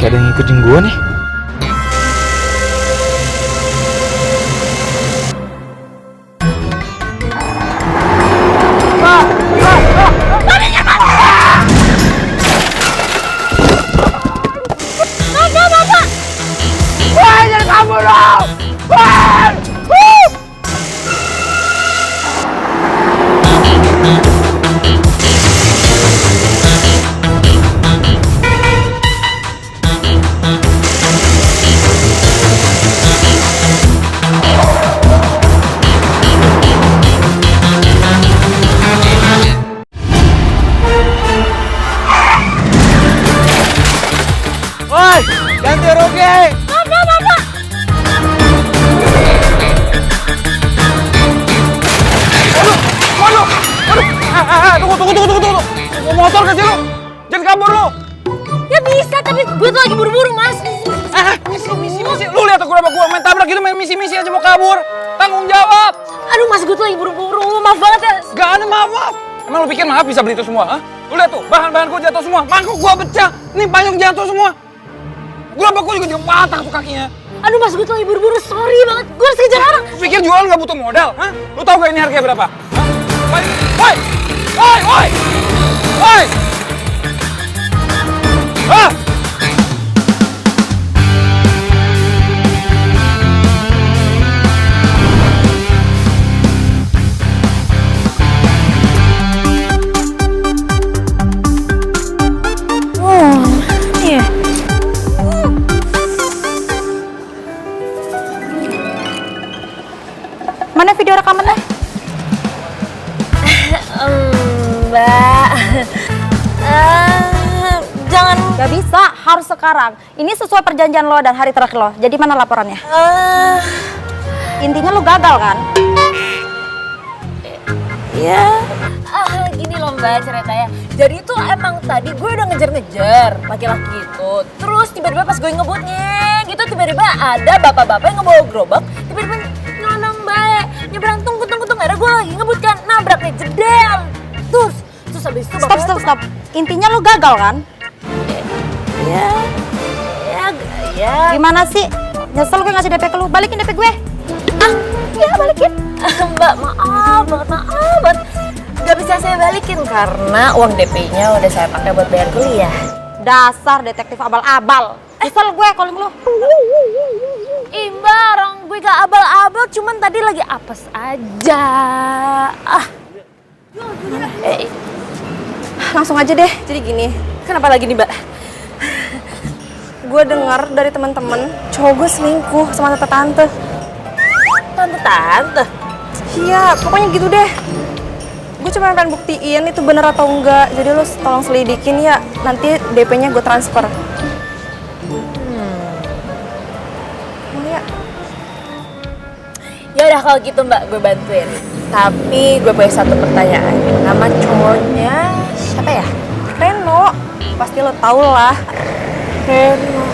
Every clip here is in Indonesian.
ada yang ngikutin gua nih. Ganti rugi. Bapak. Waduh. Tunggu. Motor kasih lu. Jangan kabur lu. Ya bisa, tapi gue tuh lagi buru-buru, Mas. Misi. Lu lihat aku sama gua main tabrak gitu, main misi aja mau kabur. Tanggung jawab. Aduh, Mas, gue tuh lagi buru-buru. Maaf banget ya. Gak ada maaf. Emang lu pikir maaf bisa beli itu semua, ha? Lu lihat tuh, bahan-bahan gua jatuh semua. Mangkuk gua pecah. Nih panyung jatuh semua. Gerobak gua juga patah tuh kakinya. Aduh, Mas, gue tuh lagi buru-buru. Sorry banget. Gue harus kejar orang. Pikir jualan nggak butuh modal, ha? Lu tahu gak ini harganya berapa? Woi! Ah! Iya. Mana video rekamannya? Mbak. Jangan. Gak bisa, harus sekarang. Ini sesuai perjanjian lo dan hari terakhir lo. Jadi mana laporannya? Intinya lo gagal kan? Ya. Gini loh Mbak ceritanya. Jadi tuh emang tadi gue udah ngejar-ngejar laki-laki itu. Terus tiba-tiba pas gue ngebutnya gitu, tiba-tiba ada bapak-bapak yang ngebawa gerobak. Tiba-tiba nyelonong Mbak. Nyebrang tunggu. Ada gue lagi ngebut kan, nabrak nih, jedel. Terus habis itu Stop. Intinya lo gagal kan? Ya. Gimana sih? Nyesel gue ngasih DP ke lu. Balikin DP gue. Ya balikin. Mbak, maaf banget. Gak bisa saya balikin karena uang DP-nya udah saya pakai buat bayar kuliah. Dasar detektif abal-abal. Nyesel gue calling lu. Mbak, orang gue gak abal-abal, cuman tadi lagi apes aja. Langsung aja deh. Jadi gini. Kenapa lagi nih, Mbak? Gue dengar dari teman-teman cowok gue selingkuh sama tante-tante. Tante-tante? Iya, pokoknya gitu deh. Gue cuma pengen buktiin itu bener atau enggak. Jadi lo tolong selidikin ya. Nanti DP-nya gue transfer. Ya udah kalau gitu Mbak, gue bantuin. Tapi gue punya satu pertanyaan. Nama cowoknya siapa ya? Reno. Pasti lo tau lah. Reno.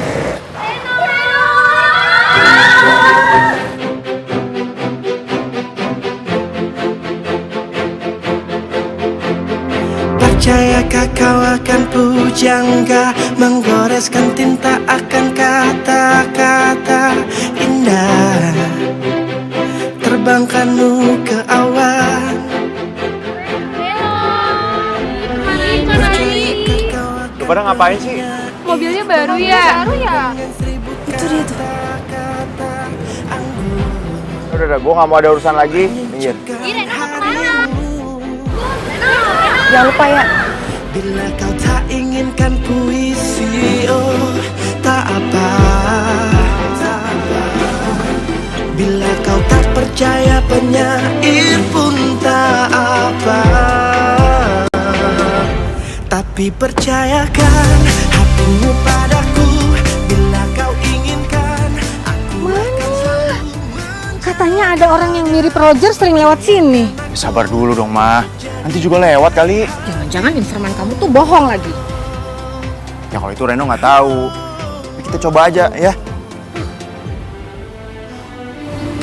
Percayakah kau akan pujangga, menggoreskan tinta akan kata-kata indah, terbangkanmu ke awan. Lu pada ngapain sih? Mobilnya baru ya? Itu dia tuh. Udah, gua nggak mau ada urusan lagi. Minggir. Jangan lupa ya. Bila kau tak inginkan puisi, oh tak apa. Bila kau tak percaya penyair pun tak apa. Tapi percayakan hatimu padaku. Bila kau inginkan, aku akan selalu menjadi. Katanya ada orang yang mirip Roger sering lewat sini. Sabar dulu dong, Ma. Nanti juga lewat kali. Jangan-jangan informan kamu tuh bohong lagi. Ya kalau itu Reno nggak tahu. Kita coba aja ya.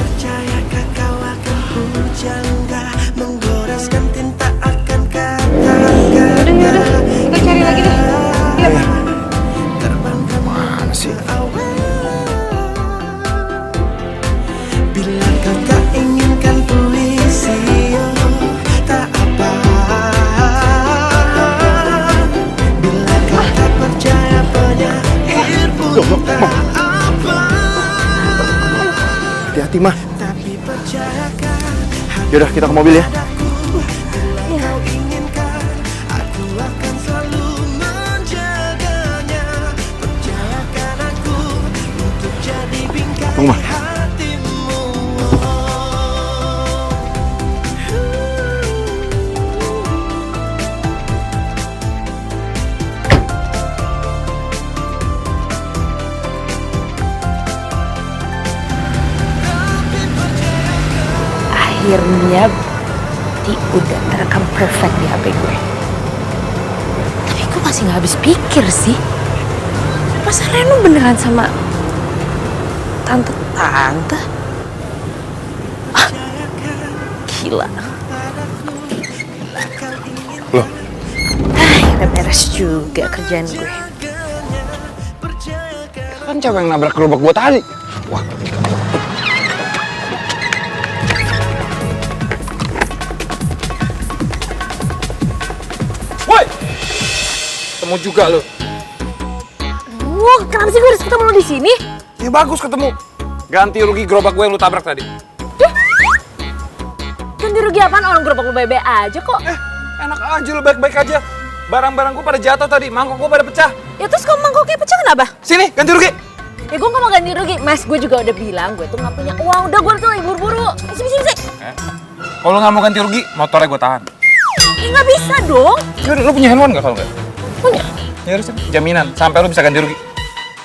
Percayakah kau akan pujangga, menggoreskan tinta akan kata-kata. Yaudah, kita cari lagi deh. Yuk. Terbang kemana Fatimah. Tapi percayakan, Yaudah, kita ke mobil ya. kau inginkan, aku akan selalu menjaganya. Percayakan aku untuk jadi bingkai Tunggu, Ma. hatimu. Akhirnya bukti udah terekam perfect di HP gue. Tapi gue masih gak habis pikir sih. Masa Reno beneran sama tante-tante? Ah, gila. Loh, Akhirnya beres juga kerjaan gue. kan cewek yang nabrak gerobak gua tadi. Wah, woi! Ketemu juga lo. Wah, kenapa sih gue harus ketemu lo di sini? Ya bagus ketemu. Ganti rugi gerobak gue yang lu tabrak tadi. Ganti rugi apaan? Orang gerobak lo baik-baik aja kok. Enak aja lo, baik-baik aja. Barang-barang gue pada jatuh tadi, mangkok gue pada pecah. Ya terus kamu mangkoknya pecah kenapa? Sini, ganti rugi. Ya gue gak mau ganti rugi. Mas, gue juga udah bilang gue tuh gak punya uang. Udah, gue tuh lagi buru-buru. Sini. Kalau nggak mau ganti rugi, motornya gue tahan. Ya gak bisa dong. Yaudah, lu punya handphone nggak kalau nggak? Punya. Ya harus jaminan, sampai lu bisa ganti rugi.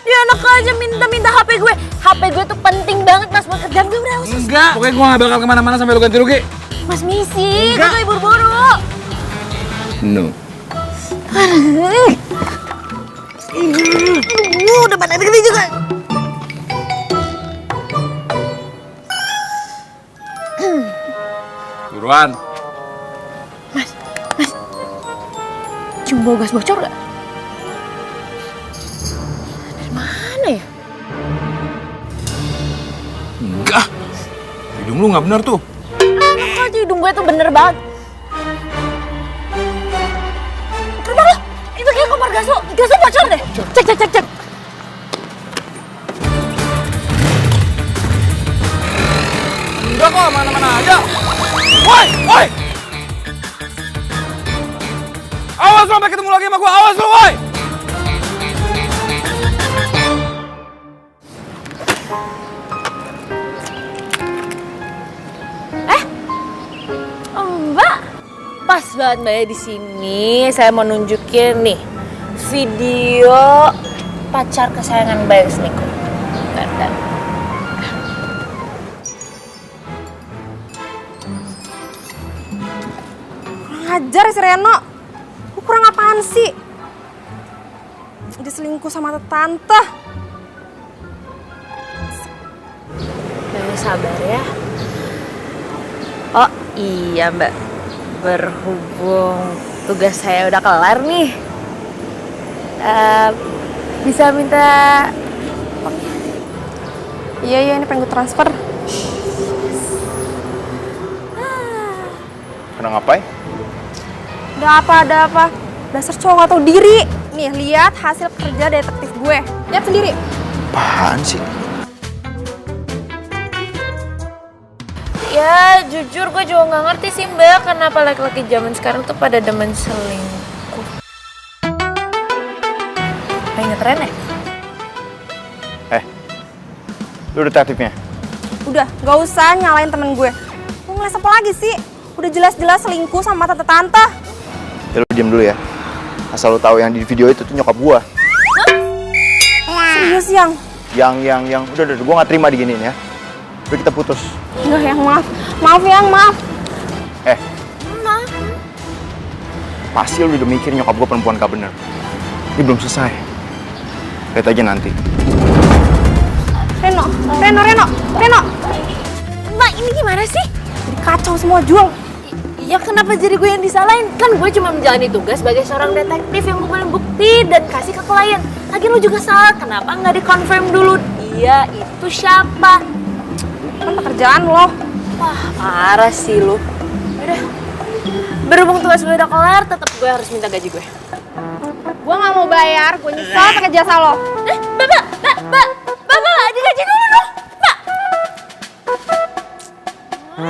Ya enak aja minta-minta HP gue. HP gue tuh penting banget mas buat kerjaan gue. Udah usah. Enggak, pokoknya gue nggak bakal kemana-mana sampai lu ganti rugi. Mas misi, gue Enggak. tuh lagi buru-buru. No. Udah pada gede juga. Buruan. Cium bau gas bocor gak? Dari mana ya? Enggak. Hidung lu nggak bener tuh. Enak aja hidung gue tuh bener banget. Kenapa lo? Itu kayak kompor gas lo bocor deh. Cek. Enggak kok, mana-mana aja. Woi! Awas lo sampai ketemu lagi sama gua, awas lo, woi! Mbak, pas banget Mbak ya di sini. Saya mau nunjukin nih video pacar kesayangan Mbak yang selingkuh. Bentar. Kurang ajar si Reno. Lu kurang apaan sih? Dia selingkuh sama tante. Mbak sabar ya. Oh iya Mbak, berhubung tugas saya udah kelar nih, bisa minta. Iya, ini pengen gue transfer. Kena ngapain? Ada apa? Dasar cowok gak tau diri. Nih, lihat hasil kerja detektif gue. Lihat sendiri. Apaan sih? Ya jujur gue juga nggak ngerti sih Mbak, kenapa laki-laki zaman sekarang tuh pada demen selingkuh. Pengen keren ya? Lu detektifnya? Udah, gak usah nyalain temen gue. Lu ngeles apa lagi sih? Udah jelas-jelas selingkuh sama tante-tante. Ya lu diam dulu ya. Asal lu tahu yang di video itu tuh nyokap gua. Serius yang? Yang udah gua nggak terima diginiin ya. Udah kita putus. Enggak yang maaf yang maaf. Maaf. Pasti lu udah mikir nyokap gua perempuan gak bener. Ini belum selesai. Lihat aja nanti. Reno. Mbak ini gimana sih? Jadi kacau semua jual. Ya kenapa jadi gue yang disalahin? Kan gue cuma menjalani tugas sebagai seorang detektif yang ngumpulin bukti dan kasih ke klien. Lagi lu juga salah, kenapa nggak dikonfirm dulu dia itu siapa? Kan pekerjaan lo. Wah parah sih lu. Udah, berhubung tugas gue udah kelar, tetap gue harus minta gaji gue. Gue gak mau bayar, gue nyesel pakai jasa lo. Bapak, digaji dulu dong, Pak. Nya,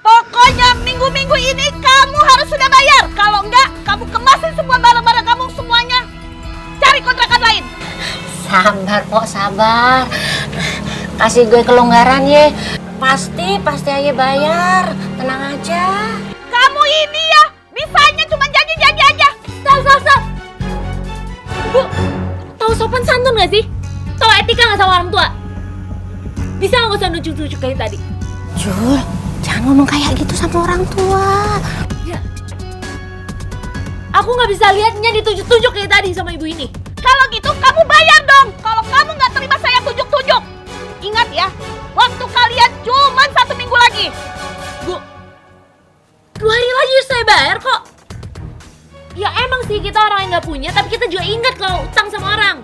pokoknya minggu-minggu ini kamu harus sudah bayar. Kalau enggak, kamu kemasin semua barang-barang kamu semuanya. Cari kontrakan lain. Sabar Pok, sabar. Kasih gue kelonggaran ya. Pasti aja bayar. Tenang aja. Kamu ini ya, bisanya cuma janji-janji aja. Stop. Bu, tahu sopan santun gak sih? Tahu etika gak sama orang tua? Bisa gak usah nunjuk-nunjuk kayak tadi? Jul, jangan ngomong kayak gitu sama orang tua. Ya. Aku gak bisa lihatnya ditunjuk-tunjuk kayak tadi sama ibu ini. Kalau gitu kamu bayar dong. Kalau kamu nggak terima saya tunjuk-tunjuk. Ingat ya, waktu kalian cuma 1 minggu lagi. Bu, 2 hari lagi saya bayar kok. Ya emang sih kita orang yang nggak punya, tapi kita juga ingat kalau utang sama orang.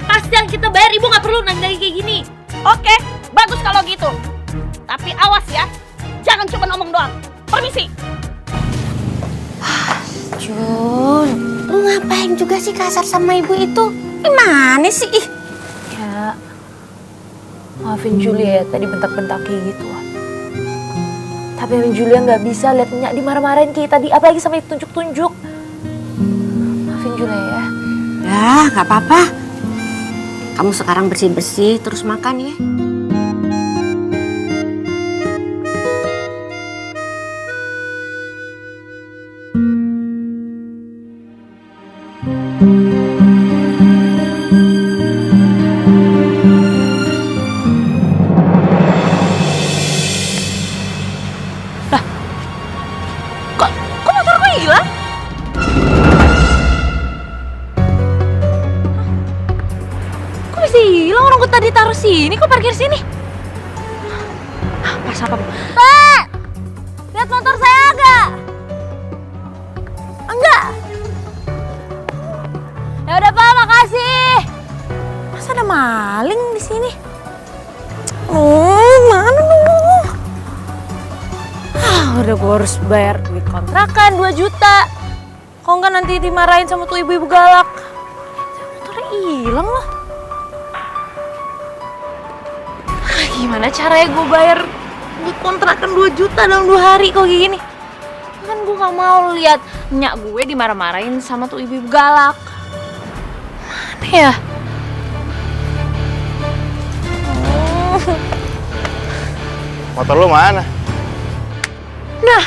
Pasti yang kita bayar, ibu nggak perlu nanya kayak gini. Oke, bagus kalau gitu. Tapi awas ya, jangan cuma ngomong doang. Permisi. Jul, lu ngapain juga sih kasar sama ibu itu? Gimana sih? Ya, maafin Julia ya tadi bentak-bentak kayak gitu. Tapi Julia nggak bisa lihat Nyak dimarah-marahin kayak tadi, apalagi sampai tunjuk-tunjuk. Maafin Julia ya. Ya, nggak apa-apa. Kamu sekarang bersih-bersih, terus makan ya. Kok motor gue hilang? Kok bisa hilang? Orang gue tadi taruh sini, kok parkir sini? Pas apa? Pak! Lihat motor saya agak? Enggak. Ya udah Pak, makasih. Masa ada maling di sini? Mana dulu? Udah gue harus bayar duit kontrakan 2 juta. Kok enggak nanti dimarahin sama tuh ibu-ibu galak. Motornya hilang loh. Gimana caranya gue bayar duit kontrakan 2 juta dalam 2 hari kok kayak gini? Kan gue gak mau lihat Nyak gue dimarah-marahin sama tuh ibu-ibu galak. Mana ya? Motor lu mana? Nah,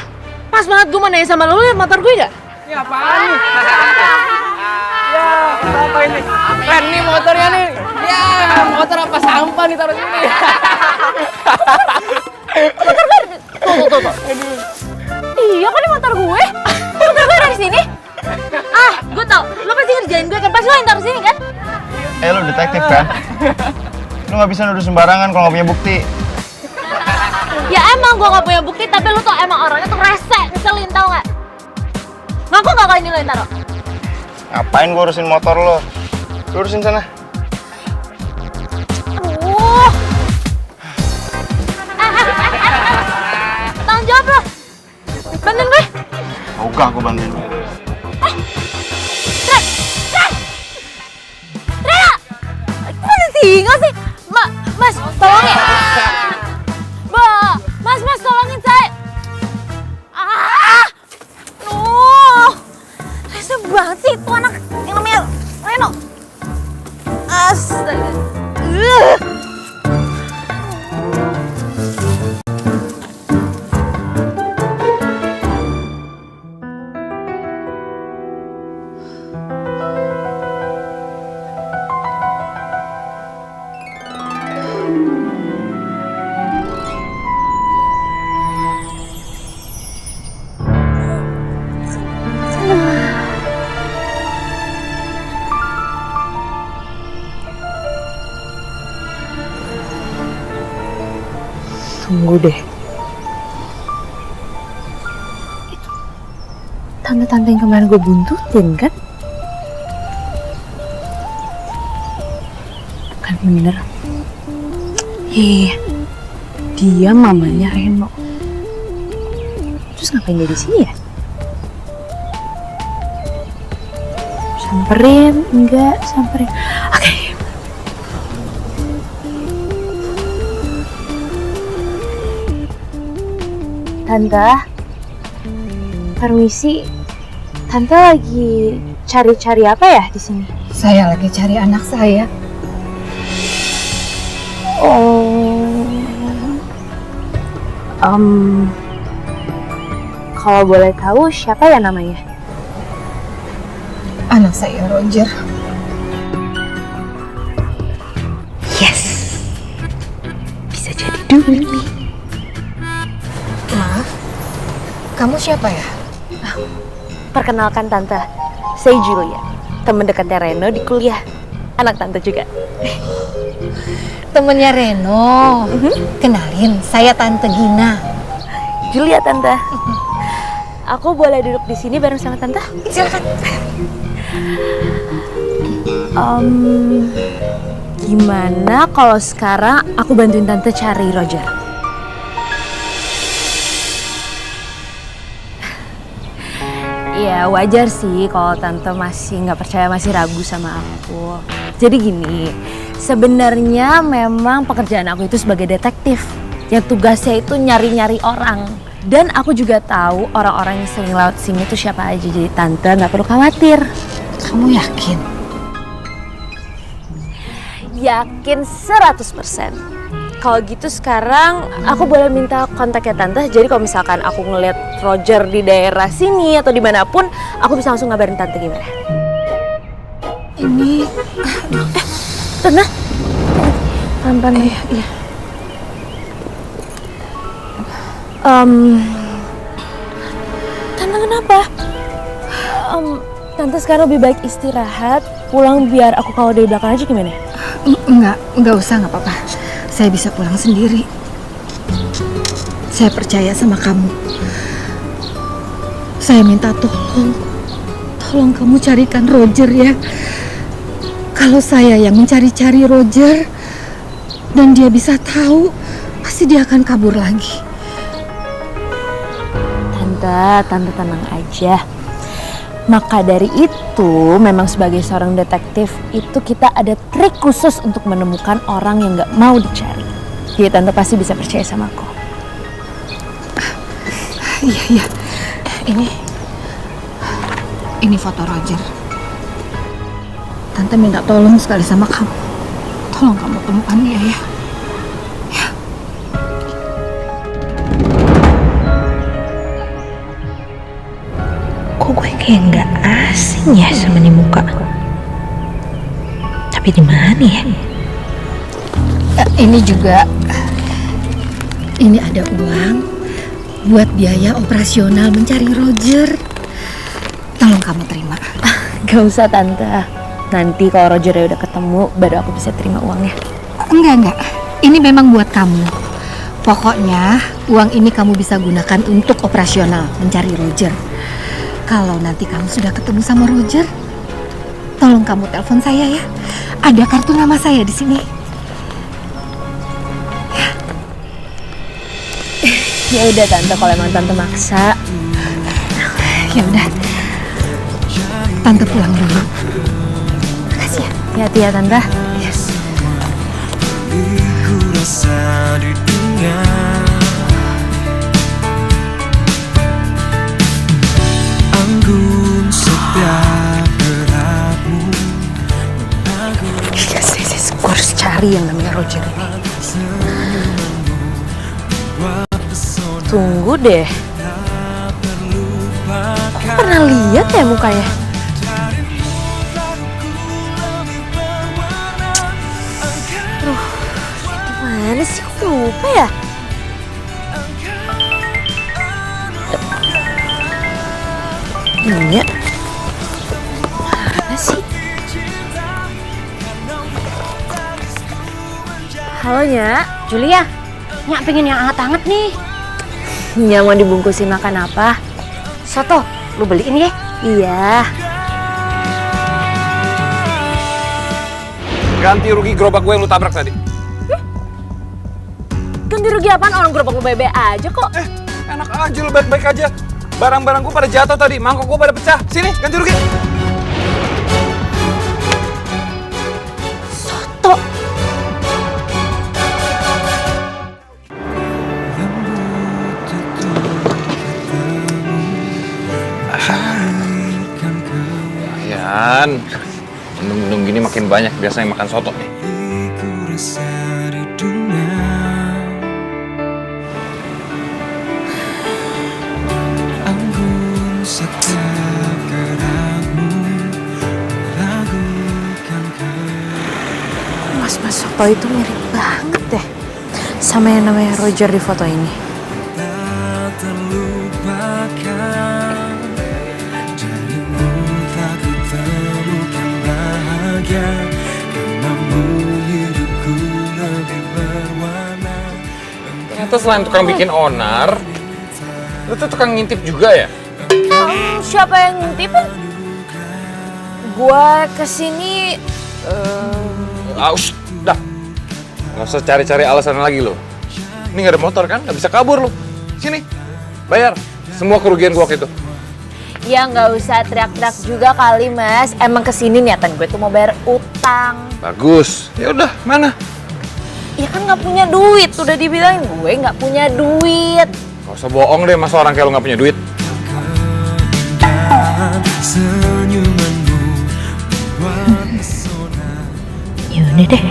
pas banget gue mau nanya sama lo, liat motor gue gak? Ini apaan nih? Ya, apa ini? Keren nih motornya nih. Ya, motor apa sampah nih taruh sini. Tuh. Iya kan ini motor gue. Motor gue dari sini. Ah, gue tau. Lo pasti ngerjain gue kan. Pasti lo yang taruh sini kan? Lu detektif kan? Lu nggak bisa nuduh sembarangan kalau nggak punya bukti. Ya emang gue gak punya bukti, tapi lo tuh emang orangnya tuh rese, ngeselin tau gak? Ngaku gak kalau ini lo yang taruh? Ngapain gua urusin motor lo? Lu urusin sana. Aduh. Tanggung jawab lo. Bantuin gue. Ogah gua bantuin. Rena! Kok masih tinggal sih? Mas, tolong ya. Mas, tolongin saya. Rese banget sih itu anak yang namanya Reno. Astaga. Tunggu deh. Itu tante-tante yang kemarin gue buntutin kan? Kan bener. Iya. Dia mamanya Reno. Terus ngapain dia di sini ya? Samperin, enggak samperin. Oke, Tante, permisi. Tante lagi cari-cari apa ya di sini? Saya lagi cari anak saya. Oh, kalau boleh tahu siapa ya namanya? Anak saya Roger. Yes, bisa jadi dulu nih. Ma, kamu siapa ya? Perkenalkan Tante, saya Julia, teman dekatnya Reno di kuliah. Anak Tante juga. Temennya Reno. Kenalin, saya Tante Gina. Julia Tante. Aku boleh duduk di sini bareng sama Tante? Silakan. Gimana kalau sekarang aku bantuin Tante cari Roger? Ya wajar sih kalau Tante masih nggak percaya, masih ragu sama aku. Jadi gini, sebenarnya memang pekerjaan aku itu sebagai detektif. Yang tugasnya itu nyari-nyari orang. Dan aku juga tahu orang-orang yang sering lewat sini tuh siapa aja. Jadi Tante nggak perlu khawatir. Kamu yakin? Yakin 100%. Kalau gitu sekarang aku boleh minta kontaknya Tante. Jadi kalau misalkan aku ngeliat Roger di daerah sini atau dimanapun, aku bisa langsung ngabarin Tante gimana? Ini, Tante, pelan-pelan. Iya. Tante kenapa? Tante sekarang lebih baik istirahat, pulang biar aku kawal dari belakang aja gimana? enggak usah, nggak apa-apa. Saya bisa pulang sendiri. Saya percaya sama kamu. Saya minta tolong kamu carikan Roger ya. Kalau saya yang mencari-cari Roger dan dia bisa tahu, pasti dia akan kabur lagi. Tante tenang aja. Maka dari itu, memang sebagai seorang detektif itu kita ada trik khusus untuk menemukan orang yang nggak mau dicari. Jadi Tante pasti bisa percaya sama aku. Iya. Ini foto Roger. Tante minta tolong sekali sama kamu. Tolong kamu temukan dia ya. Kok gue kayak nggak asing ya sama nih muka? Tapi di mana ya? Ini juga, ini ada uang buat biaya operasional mencari Roger. Tolong kamu terima. Gak usah Tante. Nanti kalau Roger udah ketemu, baru aku bisa terima uangnya. Enggak. Ini memang buat kamu. Pokoknya uang ini kamu bisa gunakan untuk operasional mencari Roger. Kalau nanti kamu sudah ketemu sama Roger, tolong kamu telepon saya ya. Ada kartu nama saya di sini. Ya udah Tante, kalau emang Tante maksa. Ya udah. Tante pulang dulu. Makasih ya. Hati-hati ya Tante. Yes. Ku rasa di dunia anggun setiap gerakmu. Iya sih, gue harus cari yang namanya Roger ini. Tunggu deh. Aku pernah lihat ya mukanya. Gimana sih, kok lupa ya? Iya. Mana sih? Halo Nya. Julia, Nyak pengen yang hangat-hangat nih. Nya mau dibungkusin makan apa? Soto, lu beliin ya? Iya. Ganti rugi gerobak gue yang lu tabrak tadi. Ganti rugi apaan? Orang gerobak lu bebe aja kok. Enak aja lu, baik-baik aja. Barang-barang gue pada jatuh tadi, mangkok gue pada pecah. Sini, ganti rugi. Soto. Pelan-pelan. Minum-minum gini makin banyak biasanya makan soto nih. Mas Soto itu mirip banget deh sama yang namanya Roger di foto ini. Ternyata selain tukang bikin onar, lu tuh tukang ngintip juga ya? Siapa yang ngintipin? Gua kesini... Dah. Nggak usah cari-cari alasan lagi lo. Ini nggak ada motor kan? Nggak bisa kabur lo. Sini, bayar semua kerugian gua waktu itu. Ya nggak usah teriak-teriak juga kali mas. Emang kesini niatan gue tuh mau bayar utang. Bagus. Ya udah, mana? Ya kan nggak punya duit. Udah dibilangin gue nggak punya duit. Gak usah bohong deh, masa orang kayak lo nggak punya duit. Yaudah deh,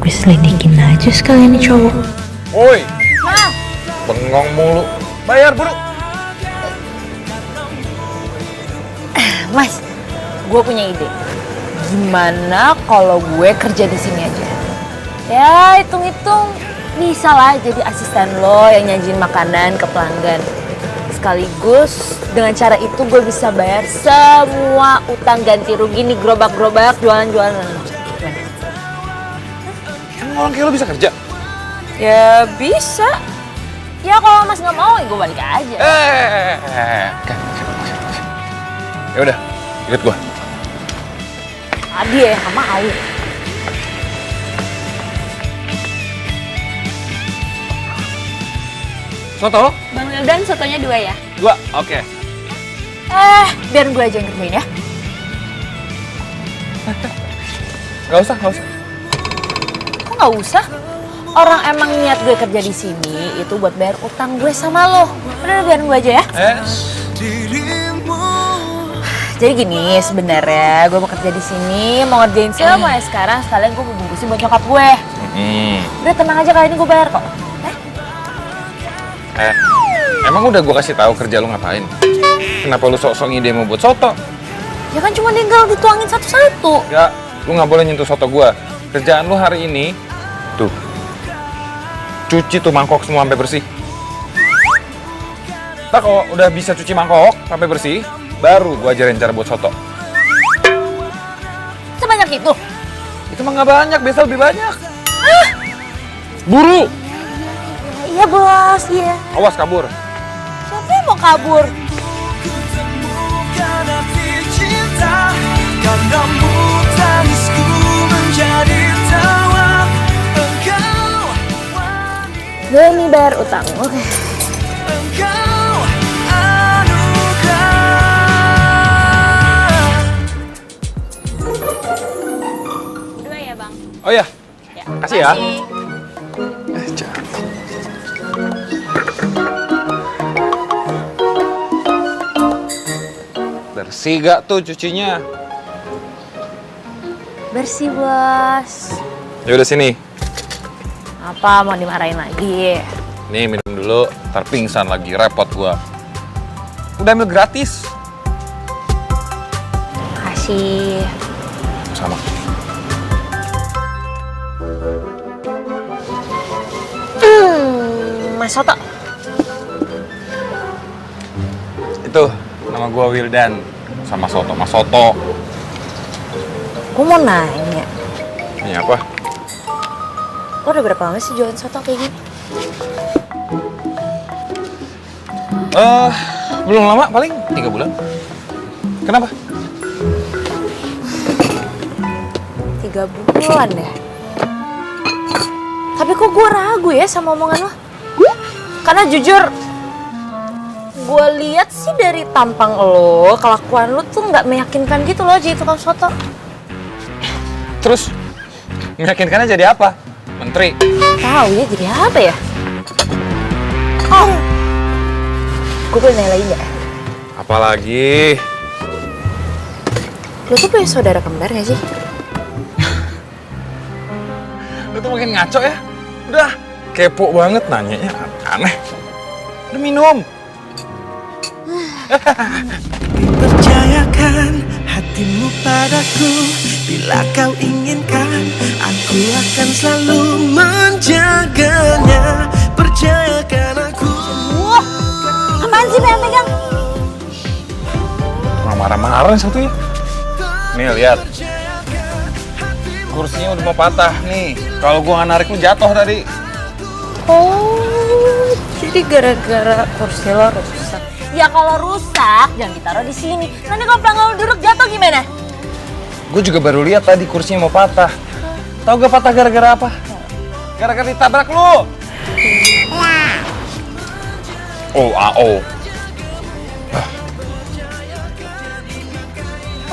gue selidikin aja sekalian nih cowok. Woi, Nah, bengong mulu. Bayar buru. mas, gue punya ide. Gimana kalau gue kerja di sini aja? Ya, hitung-hitung bisa lah jadi asisten lo yang nyajin makanan ke pelanggan. Sekaligus dengan cara itu gue bisa bayar semua utang ganti rugi nih gerobak-gerobak jualan-jualan. Emang orang kayak lo bisa kerja? Ya bisa. Ya kalau mas nggak mau ya gue balik aja. Ya udah, ikut gua. Tadi ya nggak mau. Soto? Bang Wildan, sotonya 2 ya? 2, oke. Biar gue aja yang kerjain ya. Gak usah, gak usah. Kok nggak usah? Orang emang niat gue kerja di sini itu buat bayar utang gue sama lo. Udah biarin gue aja ya. Jadi gini sebenarnya gue mau kerja di sini, mau ngerjain semuanya sekarang sekalian gue mau bungkusin buat nyokap gue. Udah tenang aja kali ini gue bayar kok. Emang udah gue kasih tahu kerja lu ngapain? Kenapa lu sok-sok ngide mau buat soto? Ya kan cuma tinggal dituangin satu-satu. Ya, lu nggak boleh nyentuh soto gue. Kerjaan lu hari ini, tuh, cuci tuh mangkok semua sampai bersih. Ntar kalau udah bisa cuci mangkok sampai bersih, baru gue ajarin cara buat soto. Sebanyak itu? Itu mah nggak banyak, biasa lebih banyak. Buru! Iya bos, iya. Awas kabur. Siapa yang mau kabur? Demi bayar utang, oke. Dua ya bang? Oh iya, kasih ya. Bersih gak tuh cucinya? Bersih bos. Ya udah sini. Apa mau dimarahin lagi? Nih minum dulu, ntar pingsan lagi, repot gua. Udah ambil gratis. Kasih. Sama. Mas Soto. Itu nama gua Wildan, sama Soto, Mas Soto. Gue mau nanya, Ini apa? lo udah berapa lama sih jualan soto kayak gini? Belum lama, paling 3 bulan. Kenapa? 3 bulan ya? Tapi kok gue ragu ya sama omongan lo? Karena jujur, gue lihat sih dari tampang lo, kelakuan lo tuh nggak meyakinkan gitu loh jadi tukang soto. Terus, meyakinkannya jadi apa? Menteri? Tahu ya jadi apa ya? Oh, gue boleh nanya lagi nggak? Apalagi? Lu tuh punya saudara kembar gak sih? Lu tuh makin ngaco ya. Udah, kepo banget nanyanya, aneh. Udah minum. Percayakan hatimu padaku, bila kau inginkan, aku akan selalu menjaganya. Percayakan aku. Wah, apaan sih pegang-pegang? Marah-marah yang satu ya. Nih lihat, kursinya udah mau patah nih. Kalau gua nggak narik lu jatuh tadi. Oh, jadi gara-gara kursi lo rusak. Ya kalau rusak jangan ditaruh di sini. Nanti kalau pelanggan lu duduk jatuh gimana? Gue juga baru lihat tadi kursinya mau patah. Tahu gak patah gara-gara apa? Gara-gara ditabrak lu. Oh, AO.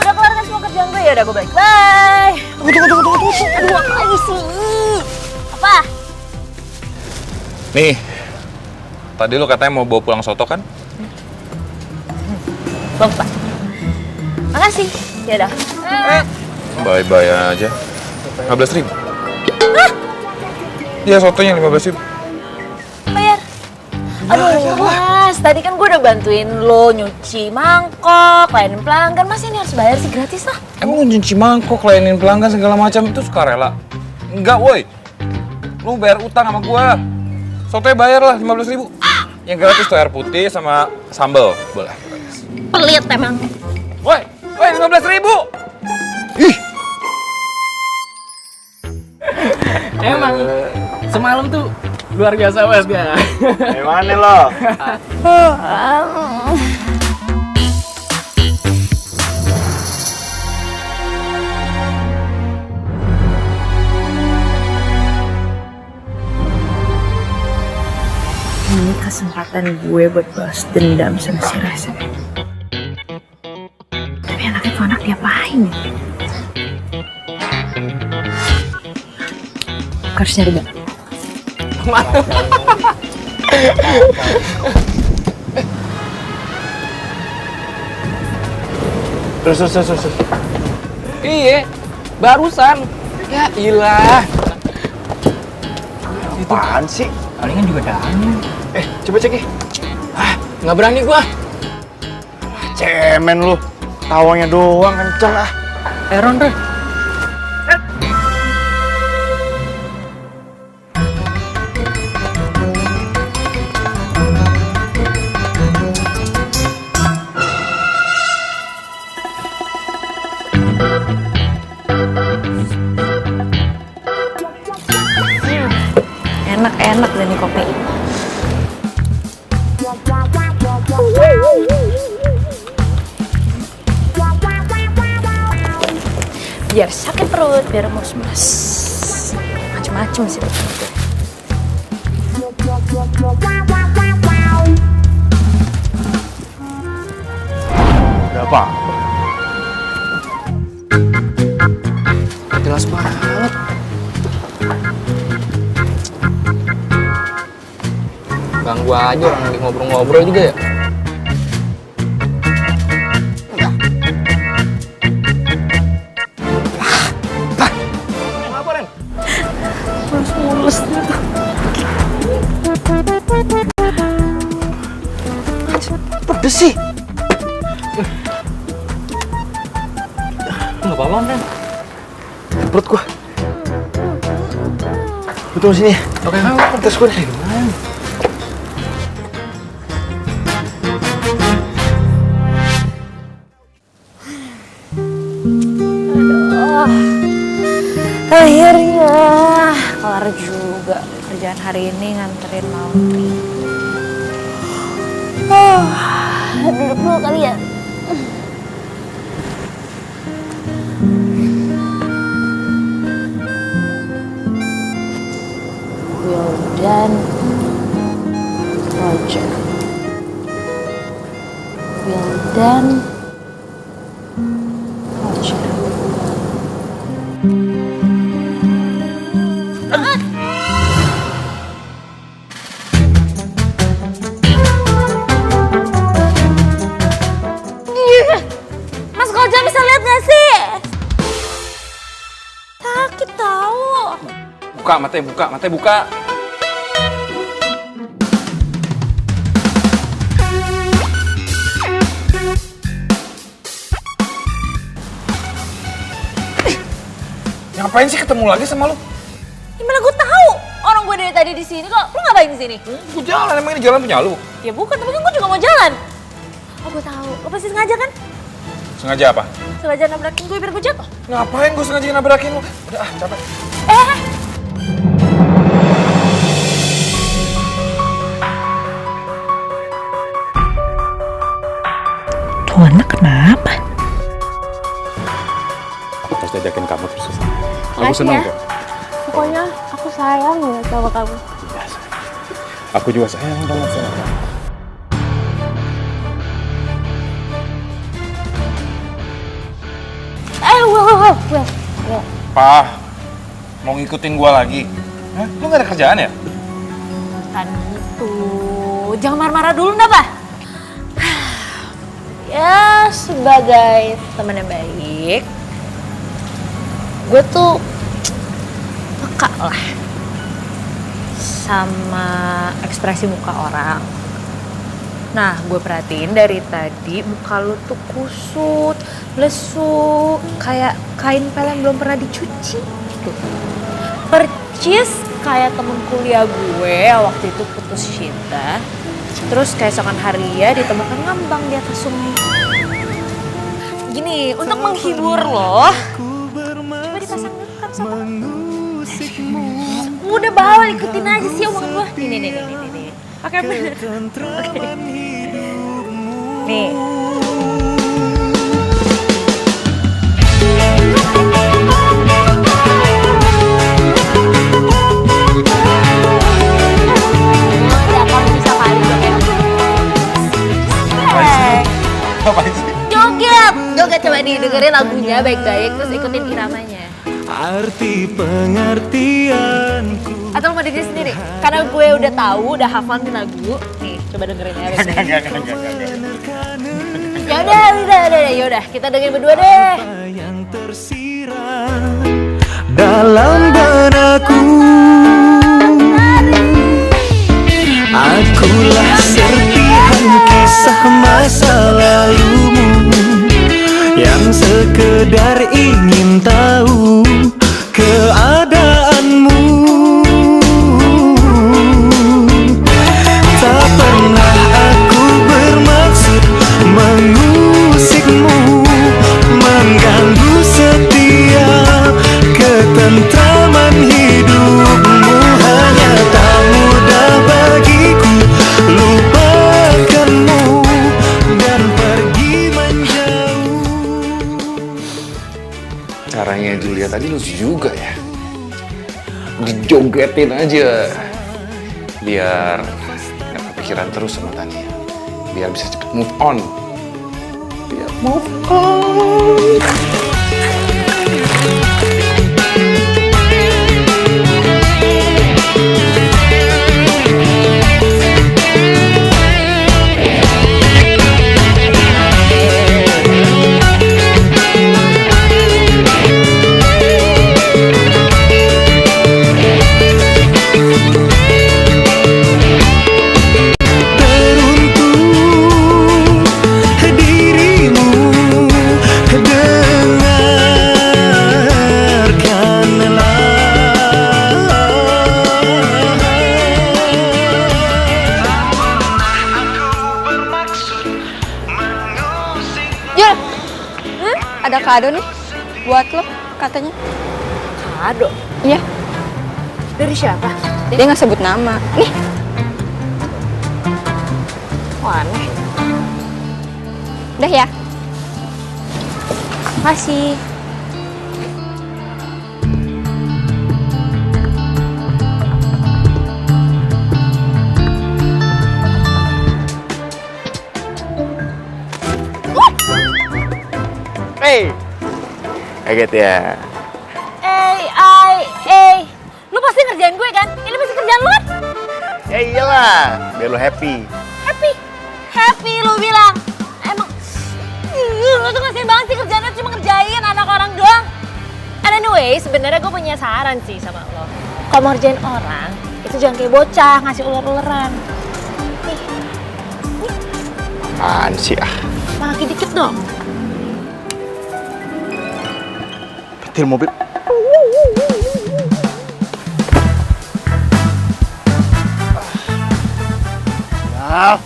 Udah kelar kan semua kerjaan gue, ya udah gue balik. Bye. Tunggu. Aduh, apa lagi sih? Apa? Nih, tadi lu katanya mau bawa pulang soto kan? Lupa. Makasih. Ya udah. Bye-bye aja. 15.000. Hah? Iya, sotonya 15.000. Bayar. Aduh, Mas, tadi kan gue udah bantuin lo nyuci mangkok, layanin pelanggan. Mas ini harus bayar sih, gratis lah. Emang lu nyuci mangkok, layanin pelanggan segala macam itu sukarela? Enggak, woi. Lu bayar utang sama gua. Sotonya bayar lah 15.000. Yang gratis tuh air putih sama sambal. Boleh. Pelit emang. Woi, 15.000. Ih. Emang semalam tuh luar biasa Mas dia. Gimana lo? Ini kesempatan gue buat balas dendam sama si Rasa. Tapi anaknya tuh anak diapain ya? Harus nyari gak? Terus. Iya, barusan. Ya ilah. Apaan sih? Palingan juga Daniel. Coba cek nih. Nggak berani gua. Cemen lu. Tawanya doang kenceng ah. Aaron deh. Enak deh nih kopi. Biar sakit perut, biar mus-mus. Macem-macem sih perut gue. Gak apa. Jelas banget. Ganggu aja orang lagi ngobrol-ngobrol juga ya. Kenapa Ren? Mulus gitu. Pedes sih. Nggak apa-apa Ren. Perut gua. Betul sini. Oke. Terus gua deh. Akhirnya kelar juga kerjaan hari ini nganterin Mauri. Duduk dulu kali ya. Wildan, Roger. Wildan, Roger. Mas Koja bisa lihat nggak sih? buka, matanya buka, matanya buka. Ngapain sih ketemu lagi sama lu? Gimana gue tahu? Orang gue dari tadi di sini kok. Lu ngapain di sini? Gue jalan, emang ini jalan punya lu? Ya bukan, tapi kan gue juga mau jalan. Oh gue tahu. Lo pasti sengaja kan? Sengaja apa? Sengaja nabrakin gue biar gue jatuh. Ngapain gue sengaja nabrakin lu? Udah capek. Tuh anak kenapa? Aku pasti ajakin kamu terus. Aku Makasih senang ya. kok. Pokoknya aku sayang banget sama kamu. Aku juga sayang banget sama kamu. Will. Pa, mau ngikutin gua lagi? Hah? Lu gak ada kerjaan ya? Kan gitu. Jangan marah-marah dulu nggak, Pak? Ya, sebagai teman yang baik, gue tuh peka lah sama ekspresi muka orang. Nah, gue perhatiin dari tadi muka lu tuh kusut, lesu, kayak kain pel yang belum pernah dicuci gitu. Percis kayak temen kuliah gue waktu itu putus cinta. Terus keesokan harinya ditemukan ngambang di atas sungai. Gini, untuk menghibur lo, coba dipasang dulu kan sama. Udah bawa, ikutin aja sih omongan gue. Nih. Pakai bener. Oke. Nih. Ngapain sih? Joget coba didengerin lagunya baik-baik terus ikutin iramanya. Arti pengertianku. Atau lo mau dengerin sendiri? Karena gue udah tahu, udah hafal nih lagu. Nih, coba dengerin ya baik-baik. Enggak. Yaudah, kita dengerin berdua deh. Yang tersirat dalam benakku, akulah serpihan kisah masa lalumu yang sekedar ingin tahu keadaanmu. Tak pernah aku bermaksud mengusikmu, mengganggu setiap ketentraman hidupmu. Hanya tak mudah bagiku lupakanmu dan pergi menjauh. Caranya Julia tadi lucu juga ya. Dijogetin aja. Biar gak kepikiran terus sama Tania. Biar bisa cepet move on. Ada kado nih buat lo katanya. Kado? Iya. Dari siapa? Dia nggak sebut nama. Nih. Wah, aneh. Udah ya. Makasih. Hey, kaget ya. Lu pasti ngerjain gue kan? Ini pasti kerjaan lu kan? Ya iyalah, biar lo happy. Happy lu bilang. Emang, lu tuh ngasih banget sih kerjaannya cuma ngerjain anak orang doang. And anyway, sebenarnya gue punya saran sih sama lo. Kalau mau ngerjain orang, itu jangan kayak bocah ngasih ular-ularan. Apaan sih ah? Makin dikit dong. Petir mobil. Ya.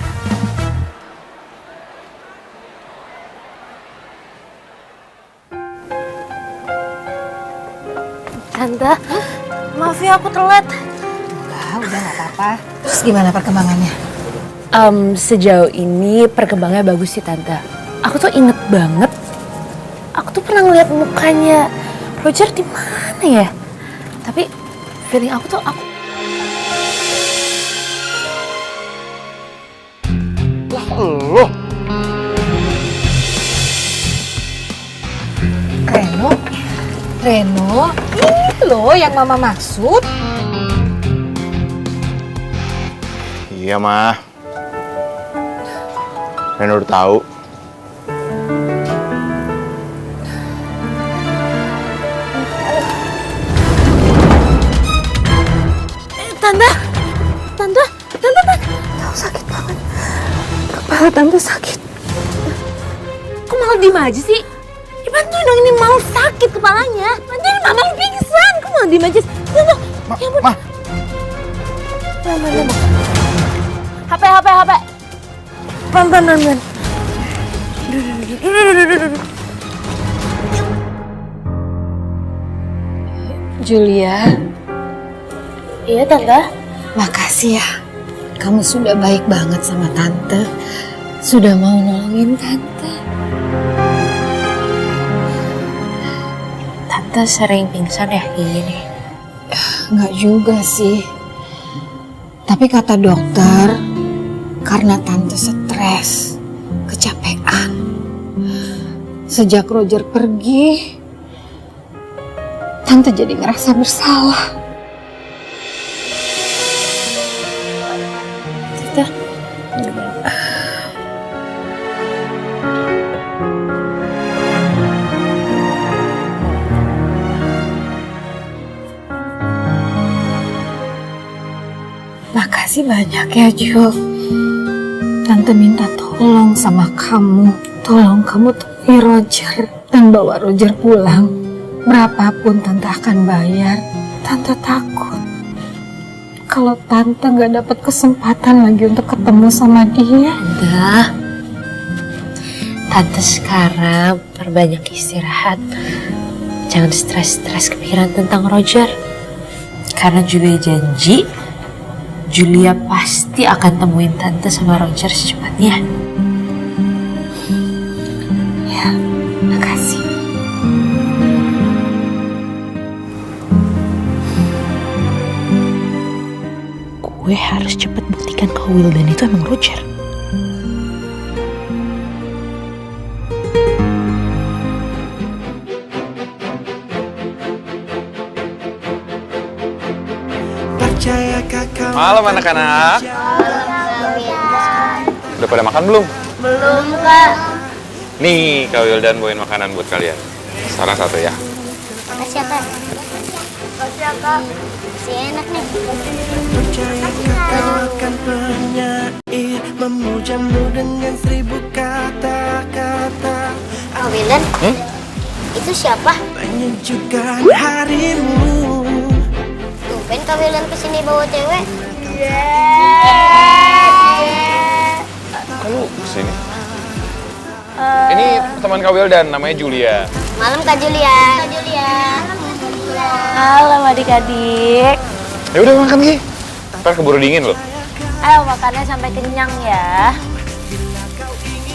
Tante, maaf ya aku telat. Udah nggak apa-apa. Terus gimana perkembangannya? Sejauh ini perkembangannya bagus sih Tante. Aku tuh inget banget, aku tuh pernah ngeliat mukanya Roger di mana ya? Tapi feeling aku tuh Lah lo. Reno, ini loh yang Mama maksud. Iya mah. Reno udah tahu. Tante. Tahu sakit banget. Kepala Tante sakit. Kok malah diem aja sih? Ya bantuin dong, ini mau sakit kepalanya. Bantuin Mama lu pingsan. Kok malah diem aja sih? Tunggu. Ya ampun. Pelan-pelan. HP. Pelan-pelan. Julia. Iya Tante. Makasih ya, kamu sudah baik banget sama Tante. Sudah mau nolongin Tante. Tante sering pingsan ya kayak gini? Nggak juga sih. Tapi kata dokter, karena Tante stres, kecapean. Sejak Roger pergi, Tante jadi ngerasa bersalah. Makasih banyak ya Jo. Tante minta tolong sama kamu. Tolong kamu temui Roger dan bawa Roger pulang. Berapapun Tante akan bayar. Tante takut kalau Tante gak dapat kesempatan lagi untuk ketemu sama dia. Tante sekarang perbanyak istirahat. Jangan stres-stres kepikiran tentang Roger. Karena Julia janji, Julia pasti akan temuin Tante sama Roger secepatnya. Ya, makasih. Gue harus cepet buktikan kalau Wildan itu emang Roger. Malam anak-anak. Udah pada makan belum? Belum, Kak. Nih, Kak Wildan bawain makanan buat kalian. Salah satu ya. Makasih ya, Kak. Makasih ya, Kak. Masih enak nih. Percaya kau akan penyair, memujamu dengan 1000 kata-kata. Kak Wildan, itu siapa? Menyejukkan harimu. Tumben Kak Wildan kesini bawa cewek. Kok lu kesini? Ini teman Kak Wildan, namanya Julia. Malam Kak Julia. Halo adik-adik. Ya udah makan Ki. Ntar keburu dingin loh. Ayo makannya sampai kenyang ya.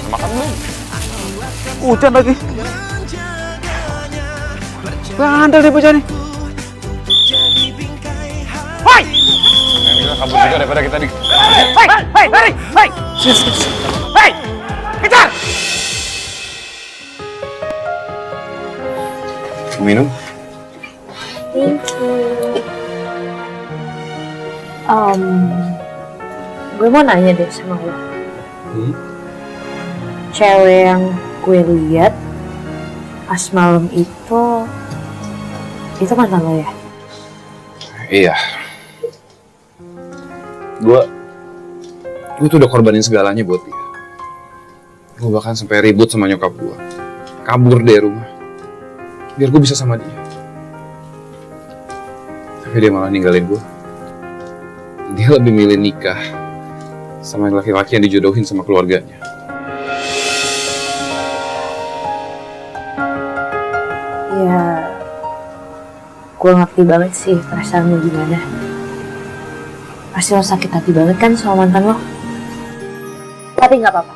Makan belum? Hujan lagi. Bandel deh bocah nih. Hoi! Yang bisa kabur juga daripada kita di... Hei, lari! Hei! Hei! Kejar! Minum? Thank you. Gue mau nanya deh sama lo. Cewek yang gue lihat pas malam itu mantan lo ya? Iya. Gue tuh udah korbanin segalanya buat dia. Gue bahkan sampai ribut sama nyokap gue. Kabur dari rumah. Biar gue bisa sama dia. Tapi dia malah ninggalin gue. Dia lebih milih nikah sama laki-laki yang dijodohin sama keluarganya. Ya, gue ngerti banget sih perasaan lo gimana. Pasti lo sakit hati banget kan sama mantan lo. Tapi nggak apa-apa,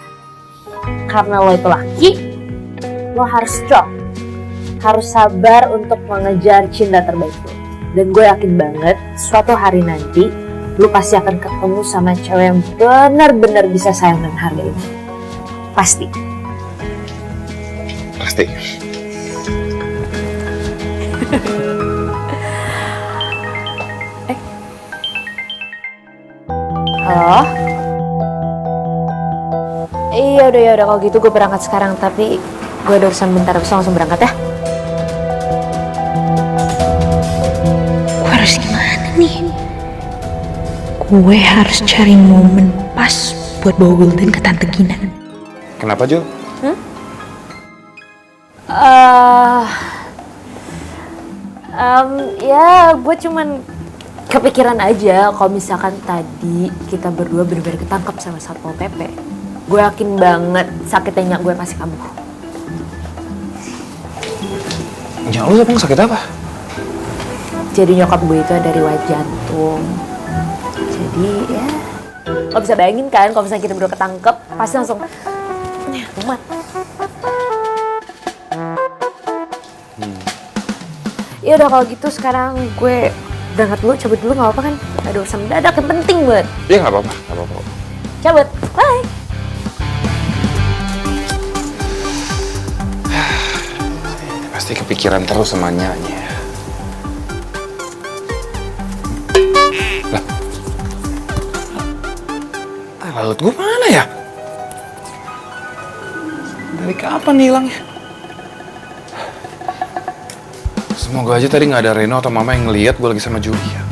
karena lo itu laki, lo harus strong, harus sabar untuk mengejar cinta terbaik lo. Dan gue yakin banget suatu hari nanti lo pasti akan ketemu sama cewek yang benar-benar bisa sayang dan hargai lo. Pasti. Pasti. Halo? Iya udah kalau gitu gue berangkat sekarang, tapi gue ada urusan bentar, bisa langsung berangkat ya. Gue harus gimana nih? Gue harus cari momen pas buat bawa Gulden ke Tante Gina. Kenapa, Jul? Ya gue cuman kepikiran aja kalau misalkan tadi kita berdua bener-bener ketangkep sama Satpol PP. Gue yakin banget sakitnya gue pasti kambuh. Ya lu emang sakit apa? Jadi nyokap gue itu ada riwayat jantung. Jadi ya, lo bisa bayangin kan kalau misalnya kita berdua ketangkep, pasti langsung umat. Ya udah kalau gitu sekarang gue berangkat dulu, cabut dulu, nggak apa-apa kan? Ada urusan mendadak yang penting banget. Iya nggak apa-apa, nggak apa-apa. Cabut, bye. Pasti kepikiran terus sama Nyanya. Lah, lalut gue mana ya? Dari kapan nih hilangnya? Semoga aja tadi nggak ada Reno atau Mama yang ngeliat gue lagi sama Julia.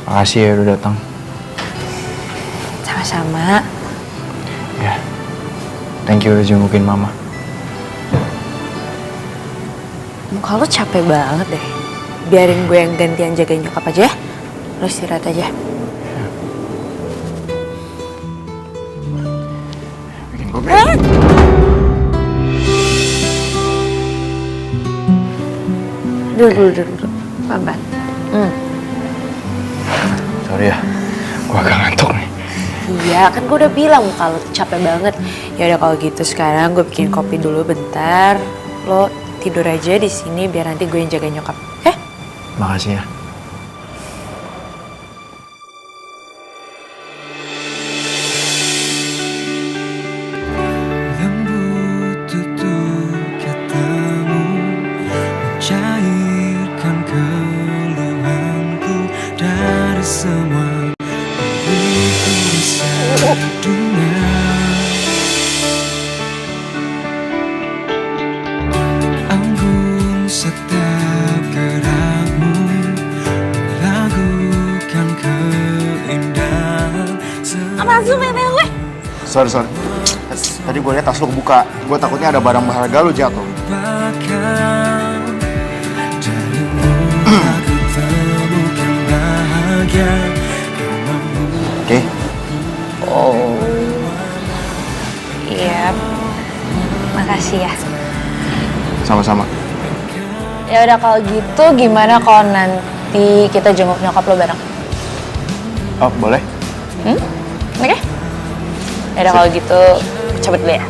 Makasih ya udah datang. Sama-sama. Ya, thank you udah jengukin Mama. Muka lo capek banget deh. Biarin gue yang gantian jagain nyokap aja ya. Lo istirahat aja. Bikin gue break. Dulu. Pelan-pelan. Sorry ya, gue agak ngantuk nih. Iya, kan gue udah bilang muka lo capek banget. Ya udah kalau gitu sekarang gue bikin kopi dulu bentar. Lo tidur aja di sini biar nanti gue yang jaga nyokap. Oke? Makasih ya. Lembut tutur katamu mencairkan keluhanku dari semua diriku bisa dunia. Anggun setiap gerakmu melakukan keindahan. Apaan sih Meme gue? Sorry. Tadi gue liat tas lo kebuka. Gue takutnya ada barang berharga lo jatuh. Oke. Oh. Iya. Makasih ya. Sama-sama. Ya udah kalau gitu gimana kalau nanti kita jenguk nyokap lo bareng? Oh, boleh? Oke? Ya udah kalau gitu cabut dulu ya.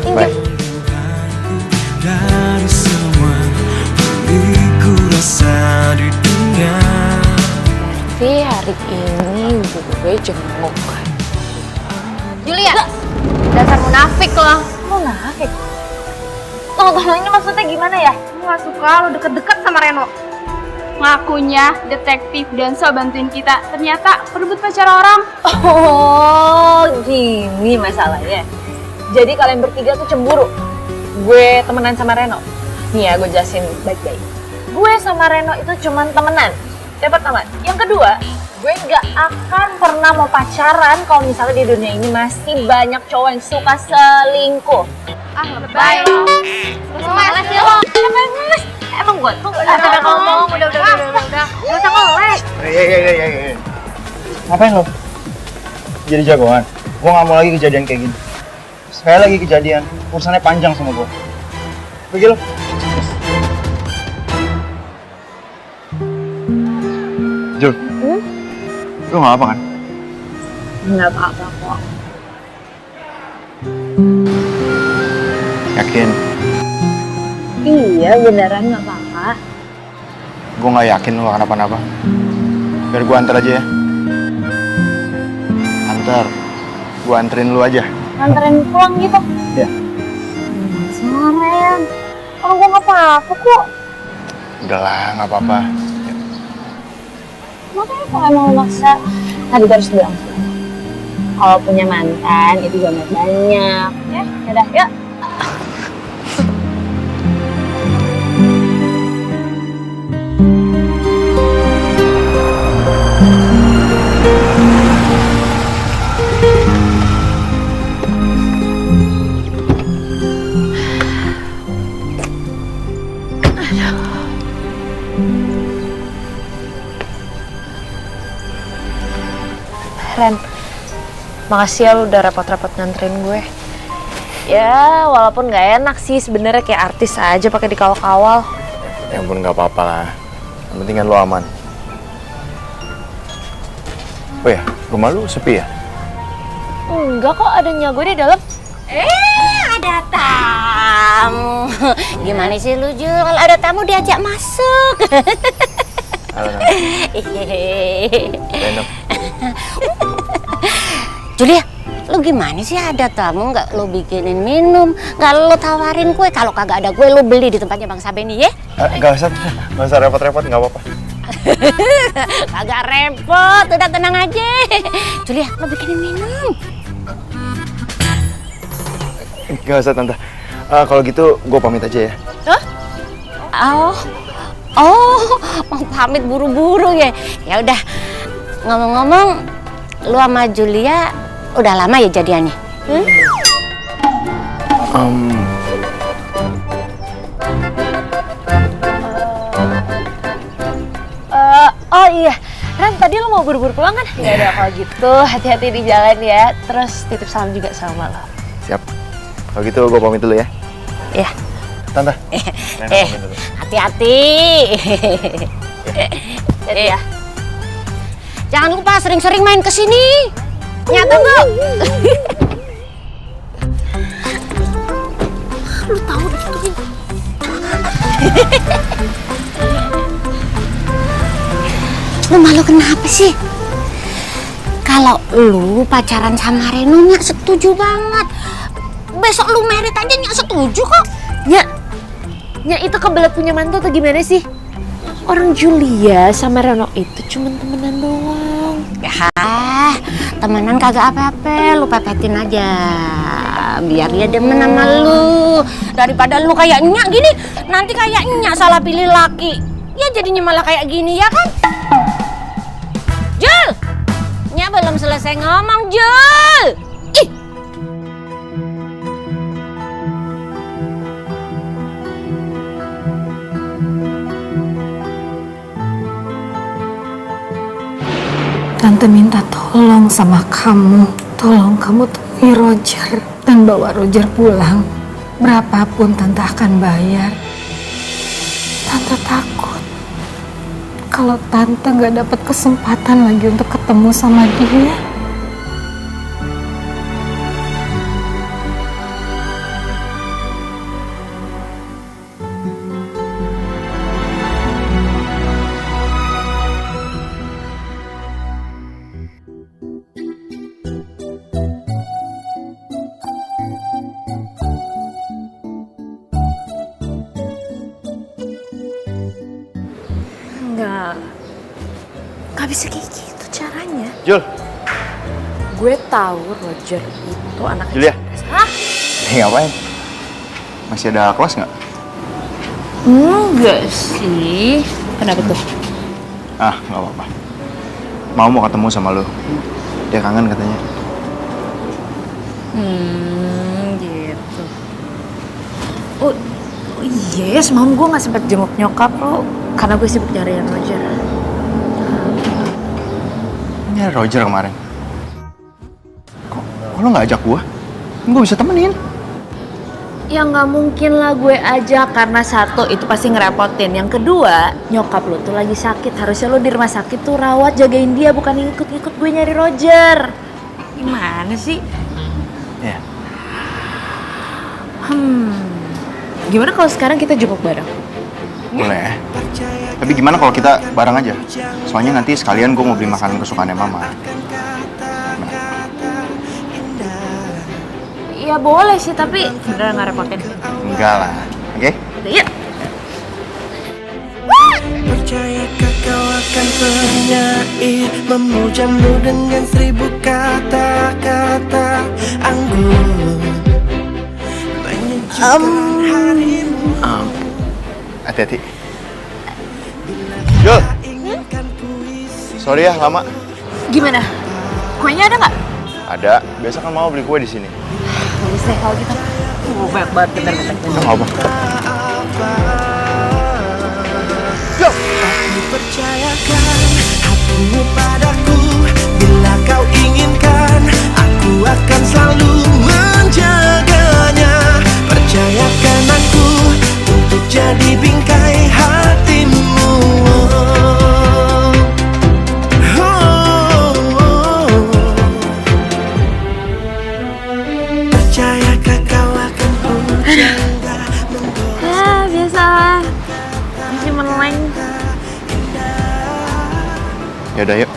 Thank you. Dari semua beriku rasa di dunia. Tapi hari ini gue jenguk. Julia, dasar munafik lo. Munafik? Tunggu, ini maksudnya gimana ya? nggak suka lo deket-deket sama Reno. Ngakunya detektif dan so bantuin kita, ternyata perebut pacar orang. Oh, gini masalahnya. Jadi kalian bertiga tuh cemburu. Gue temenan sama Reno. Nih ya, gue jelasin baik-baik. Gue sama Reno itu cuman temenan. Yang pertama. Yang kedua, gue nggak akan pernah mau pacaran kalau misalnya di dunia ini masih banyak cowok yang suka selingkuh. Ah, lebay lo. Males ya lo. Siapa yang males? Emang gue tuh udah ngomong, udah. Gak usah ngeles. Ngapain lo? Jadi jagoan? Gue gak mau lagi kejadian kayak gini. Sekali lagi kejadian, urusannya panjang sama gue. Pergi lo. Jul, lu gak apa kan? Nggak apa-apa kok. Yakin? Iya, beneran nggak apa-apa. Gue gak yakin lu akan apa-apa. Biar gue antar aja ya. Antar. Gue anterin lu aja. Nganterin pulang gitu? Iya. Semarin. Kalau gue nggak apa-apa kok. Udah lah, gak apa-apa. Makanya kalau mau maksa, tadi harus bilang kalau punya mantan itu juga banyak. Ya, yaudah, yuk. Ren, makasih ya lu udah repot-repot nganterin gue. Ya, walaupun gak enak sih sebenarnya kayak artis aja pakai dikawal-kawal. Ya ampun, gak apa-apa lah. Yang penting kan lu aman. Oh ya, rumah lu sepi ya? Enggak kok, ada nya gue di dalam. Ada tamu. Gimana sih lu, Jul? Kalau ada tamu diajak masuk. Halo, Reno. Julia, lu gimana sih ada tamu nggak lu bikinin minum, nggak lu tawarin kue? Kalau kagak ada kue lu beli di tempatnya Bang Sabeni ya? Gak usah repot-repot, nggak apa-apa. Kagak repot, udah tenang aja. Julia, lu bikinin minum. Gak usah tante. Kalau gitu gue pamit aja ya. Hah? Mau pamit buru-buru ya? Ya udah. Ngomong-ngomong, lu sama Julia udah lama ya jadiannya? Oh iya, Ren tadi lo mau buru-buru pulang kan? Ya udah kalau gitu hati-hati di jalan ya. Terus titip salam juga sama lo. Siap. Kalau gitu gue pamit dulu ya. Iya. Tante. Hati-hati. Jadi ya. Jangan lupa sering-sering main ke sini. Nyata nggak? Lu tahu digituin. Lu malu kenapa sih? Kalau lu pacaran sama Reno, Nyak setuju banget. Besok lu merit aja Nyak setuju kok. Nyak itu kebelet punya mantu atau gimana sih? Orang Julia sama Reno itu cuma temenan doang. Ya, temenan kagak apa-apa, lu pepetin aja. Biar dia demen sama lu. Daripada lu kayak Nyak gini, nanti kayak Nyak salah pilih laki. Ya jadinya malah kayak gini ya kan? Jul! Nyak belum selesai ngomong, Jul! Ih! Tante minta tolong sama kamu. Tolong kamu temui Roger dan bawa Roger pulang. Berapapun Tante akan bayar. Tante takut kalau Tante gak dapat kesempatan lagi untuk ketemu sama dia. Gak bisa kayak gitu caranya. Jul. Gue tahu Roger itu anak Julia. Hah? Ngapain? Masih ada kelas nggak? Enggak sih. Kenapa tuh? Nggak apa-apa. Mau ketemu sama lo. Dia kangen katanya. Gitu. Oh iya, semalam gue nggak sempet jenguk nyokap lo karena gue sibuk nyariin Roger. Ya Roger kemarin. Kok lo nggak ajak gue? Gue bisa temenin. Ya nggak mungkin lah gue ajak karena satu itu pasti ngerepotin. Yang kedua, nyokap lo tuh lagi sakit. Harusnya lo di rumah sakit tuh rawat jagain dia, bukan ikut-ikut gue nyari Roger. Gimana sih? Ya. Gimana kalau sekarang kita jemput bareng? Boleh. Tapi gimana kalau kita bareng aja? Soalnya nanti sekalian gue mau beli makanan kesukaannya Mama. Ya boleh sih, tapi beneran nggak repotin. Enggak lah, oke? Yuk. Percayakah kau akan penyair memujamu dengan 1000 kata-kata anggun menyejukkan harimu. Hati-hati. Jul. Sorry ya lama. Gimana? Kuenya ada nggak? Ada. Biasa kan mau beli kue di sini. Bagus deh kalau gitu. Banyak banget, bentar-bentar. Nggak apa. Aku percayakan hatimu padaku. Bila kau inginkan, aku akan selalu menjaganya. Percayakan aku untuk jadi bingkai hatimu. Percayakah kau akan menjaga? Ya biasalah. Masih meleng. Yaudah yuk.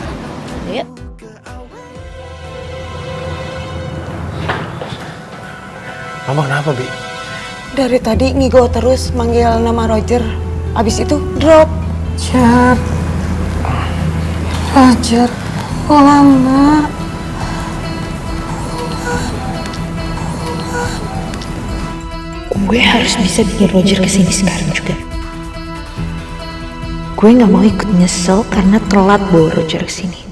Yuk. Mama kenapa, Bi? Dari tadi ngigo terus manggil nama Roger. Abis itu drop. Roger, kok lama? Gue harus bisa bikin Roger kesini sekarang juga. Gue nggak mau ikut nyesel karena telat bawa Roger kesini.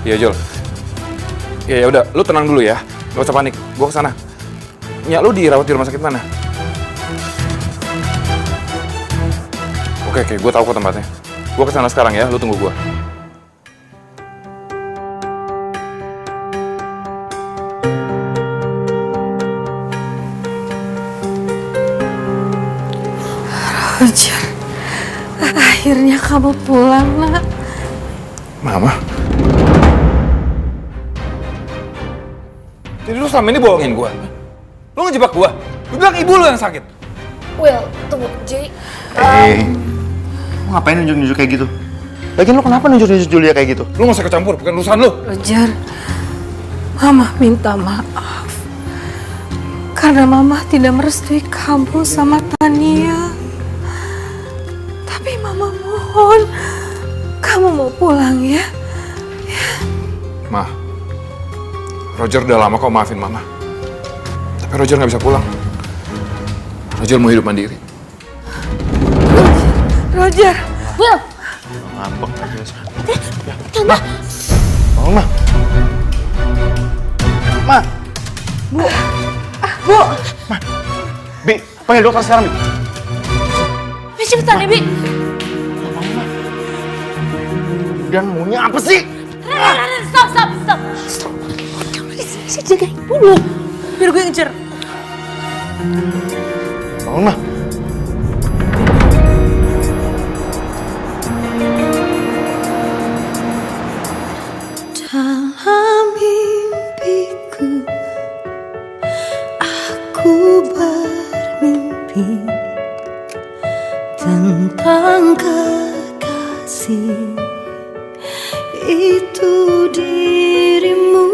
Iya Jul. Ya udah, lu tenang dulu ya. Gak usah panik. Gua kesana. Nyak lu dirawat di rumah sakit mana? Oke, gue tahu kok tempatnya. Gue kesana sekarang ya. Lu tunggu gue. Roger, akhirnya kamu pulang, Nak. Mama? Jadi lu selama ini bohongin gue? Lu ngejebak gue? Lu bilang ibu lu yang sakit? Will, tunggu. Jadi... Lu ngapain nunjuk-nunjuk kayak gitu? Lagian lu kenapa nunjuk-nunjuk Julia kayak gitu? Lu gak usah kecampur, bukan urusan lu. Roger, Mama minta maaf. Karena Mama tidak merestui kamu sama Tania. Tapi Mama mohon, kamu mau pulang ya? Ma, Roger udah lama kok maafin Mama. Tapi Roger gak bisa pulang. Roger mau hidup mandiri. Roger! Will! Ngambek aja. Tante! Bangun, Ma. Ma! Bu! Ma! Bi, panggil dokter sekarang, Bi. Bi, cepetan ya, Bi! Dan maunya apa sih? Stop! Kamu bisa jagain dulu. Biar gue ngejar. Bangun, Ma. Dalam mimpiku, aku bermimpi tentang kekasih. Itu dirimu,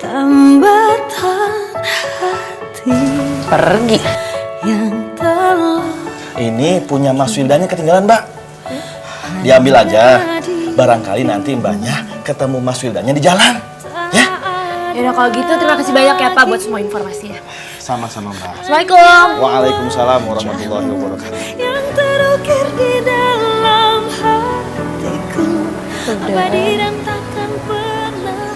tambatan hati. Pergi. Ini punya Mas Wildanya ketinggalan, Mbak. Diambil aja. Barangkali nanti Mbaknya ketemu Mas Wildanya di jalan. Ya? Yaudah kalau gitu terima kasih banyak ya Pak buat semua informasinya. Sama-sama, Mbak. Assalamualaikum. Waalaikumsalam warahmatullahi wabarakatuh. Yang terukir di dalam hatiku, abadi dan takkan pernah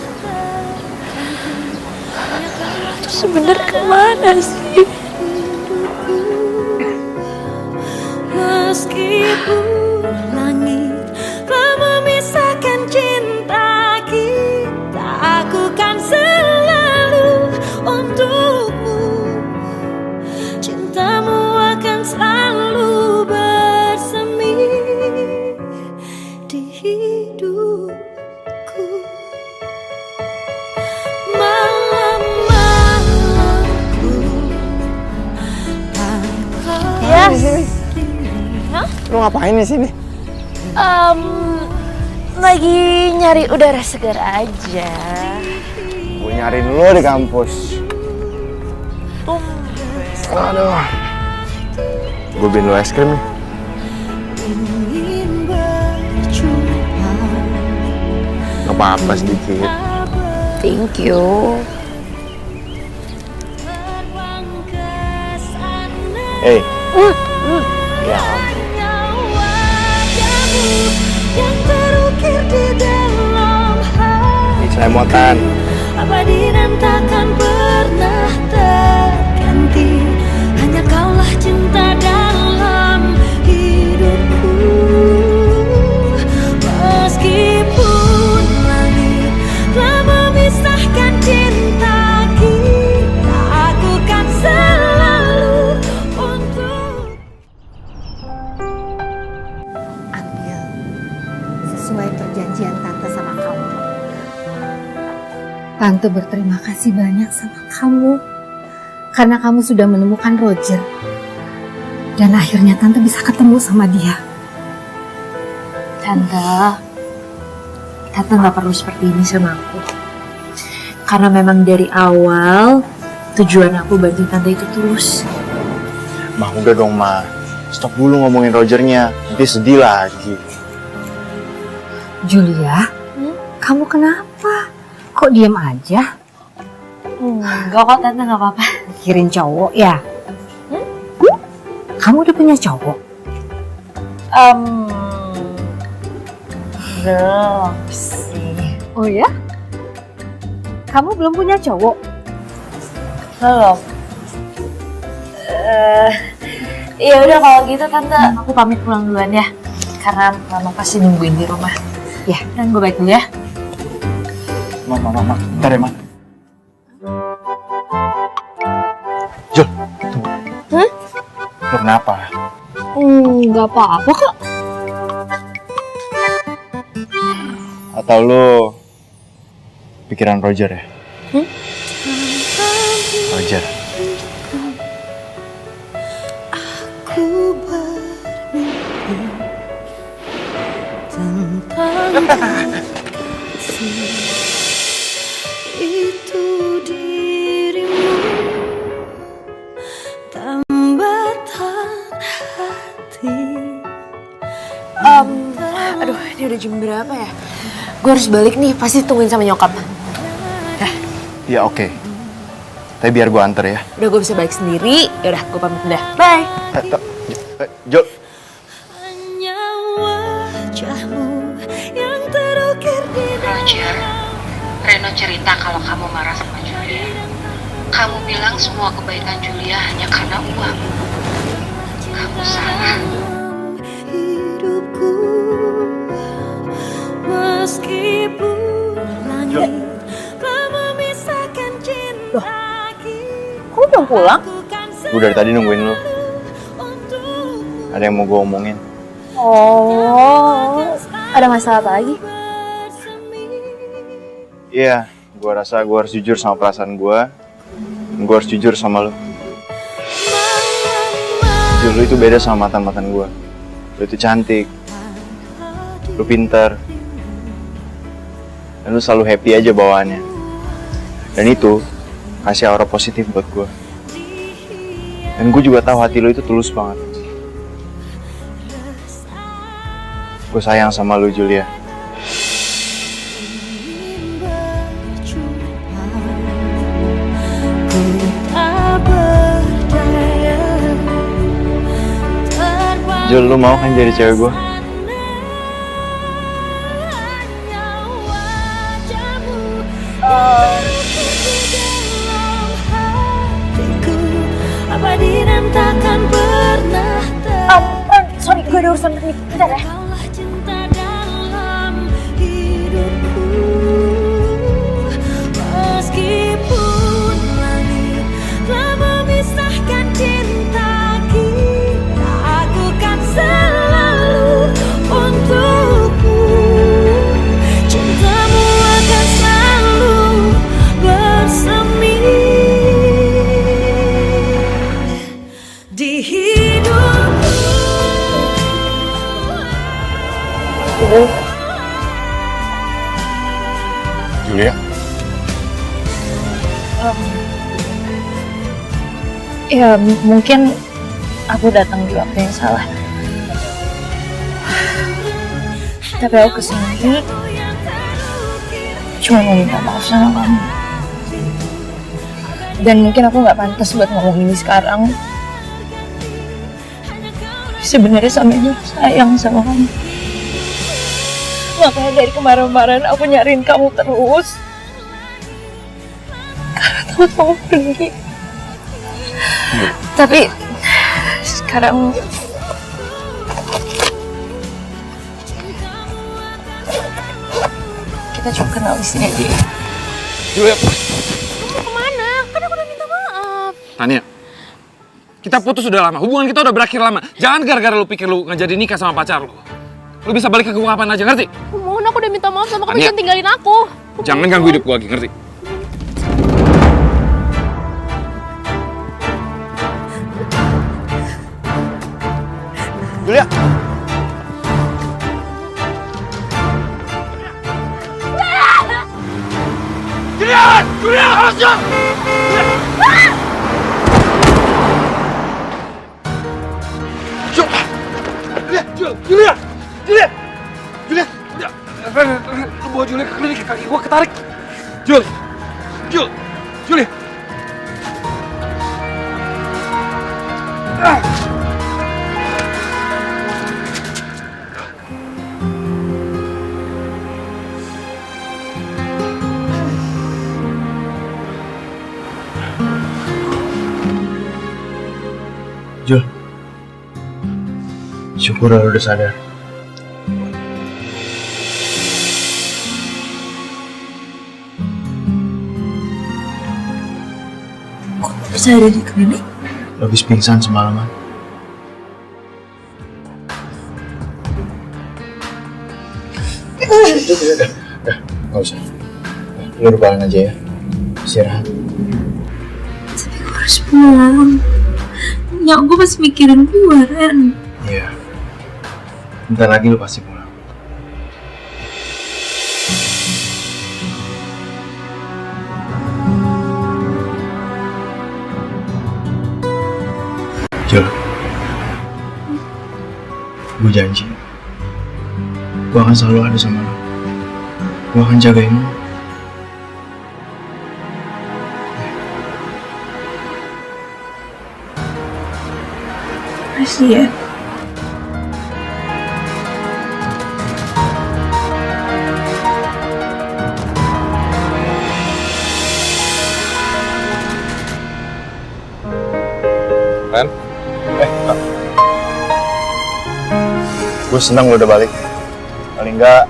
Itu sebenarnya kemana sih? meskipun langit telah memisahkan cinta kita, aku kan selalu untukmu. Cintamu akan selalu bersemi di hidupku. Malam-malamku Yes. Lu ngapain di sini? Lagi nyari udara segar aja. Gue nyariin lu di kampus. Aduh. Gue beliin lu es krim nih. Gak apa-apa sedikit. Thank you. Hey. Ya. yang terukir di dalam hati, Selemotan. abadi dan takkan pernah terganti. Hanya kaulah cinta dalam hidupku. Meskipun langit telah memisahkan cinta kita, aku kan selalu untuk. Ambil sesuai perjanjian Tante sama kamu. Tante berterima kasih banyak sama kamu karena kamu sudah menemukan Roger dan akhirnya Tante bisa ketemu sama dia. Tante nggak perlu seperti ini sama aku. Karena memang dari awal tujuan aku bantu Tante itu tulus. Ma, udah dong, Ma. Stop dulu ngomongin Rogernya. Nanti sedih lagi. Julia, kamu kenapa? Kok diam aja? Enggak kok Tante, nggak apa-apa. Mikirin cowok ya? Kamu udah punya cowok? Belum sih. Oh ya? Kamu belum punya cowok? Belum. Ya udah kalau gitu Tante, aku pamit pulang duluan ya. Karena Mama pasti nungguin di rumah. Ya, dan gue balik dulu ya. Ma. Bentar ya, Ma. Jul, tunggu. Lu kenapa? Nggak apa-apa kok. Atau lu pikiran Roger ya? Roger. Aku bermimpi tentang itu dirimu, tambatan hati. Aduh, ini udah jam berapa ya? Gue harus balik nih, pasti tungguin sama nyokap. Ya oke. Tapi biar gua anter ya. Udah gue bisa balik sendiri, yaudah gue pamit udah. Bye. Jul. Hanya wajahmu yang terukir di Roger, Reno cerita kalau kamu marah sama Julia. Kamu bilang semua kebaikan Julia hanya karena uang. Kamu salah. hidupku. Meskipun langit telah memisahkan cinta kita. Kok belum pulang? Gue dari tadi nungguin lu. Ada yang mau gue omongin. Oh, ada masalah apa lagi? Iya, gue rasa gue harus jujur sama perasaan gue. Gue harus jujur sama lu. Jujur, lu itu beda sama mantan-mantan gue. Lu itu cantik. Lu pintar. Dan lu selalu happy aja bawaannya. Dan itu kasih aura positif buat gue. Dan gue juga tahu hati lo itu tulus banget. Gue sayang sama lo, Julia. Jul, lu mau kan jadi cewek gue? Sorry, gue ada urusan nih. Bentar ya. Meskipun langit telah memisahkan cinta kita, aku kan selalu untukmu. Cintamu akan selalu bersemi di hidupku. Julia. Ya mungkin aku datang di waktu yang salah. Tapi aku kesini cuma mau minta maaf sama kamu. Dan mungkin aku nggak pantas buat ngomong ini sekarang. Sebenarnya sama sayang sama kamu. Makanya dari kemarin-kemarin aku nyariin kamu terus. Karena takut kamu pergi. Tapi sekarang kita cuma kenal di sini aja. Julia, Kemana? Kan aku udah minta maaf. Tania, kita putus udah lama, hubungan kita udah berakhir lama. Jangan gara-gara lu pikir lu nggak jadi nikah sama pacar lu. Lu bisa balik ke gua kapan aja, ngerti? Mohon, aku udah minta maaf sama kamu, Tania, jangan tinggalin aku. Jangan ganggu hidup gua lagi, ngerti? Julia! Julia! Julia! Harusnya! Julia! Julia! Julia! Ren, lu bawa Julia ke klinik, kaki gua ketarik. Julia! Jul, syukur lo udah sadar. Kok bisa ada di klinik? Lo habis pingsan semalaman. Udah, nggak usah. Lo rebahan aja ya, istirahat. Tapi gue harus pulang. Nyak gue masih mikirin gue, Ren. Iya. Bentar lagi lo pasti pulang. Jul, gue janji, gue akan selalu ada sama lo. Gue akan jagain lo. Makasih ya. Ren? Gue senang lo udah balik. Paling enggak,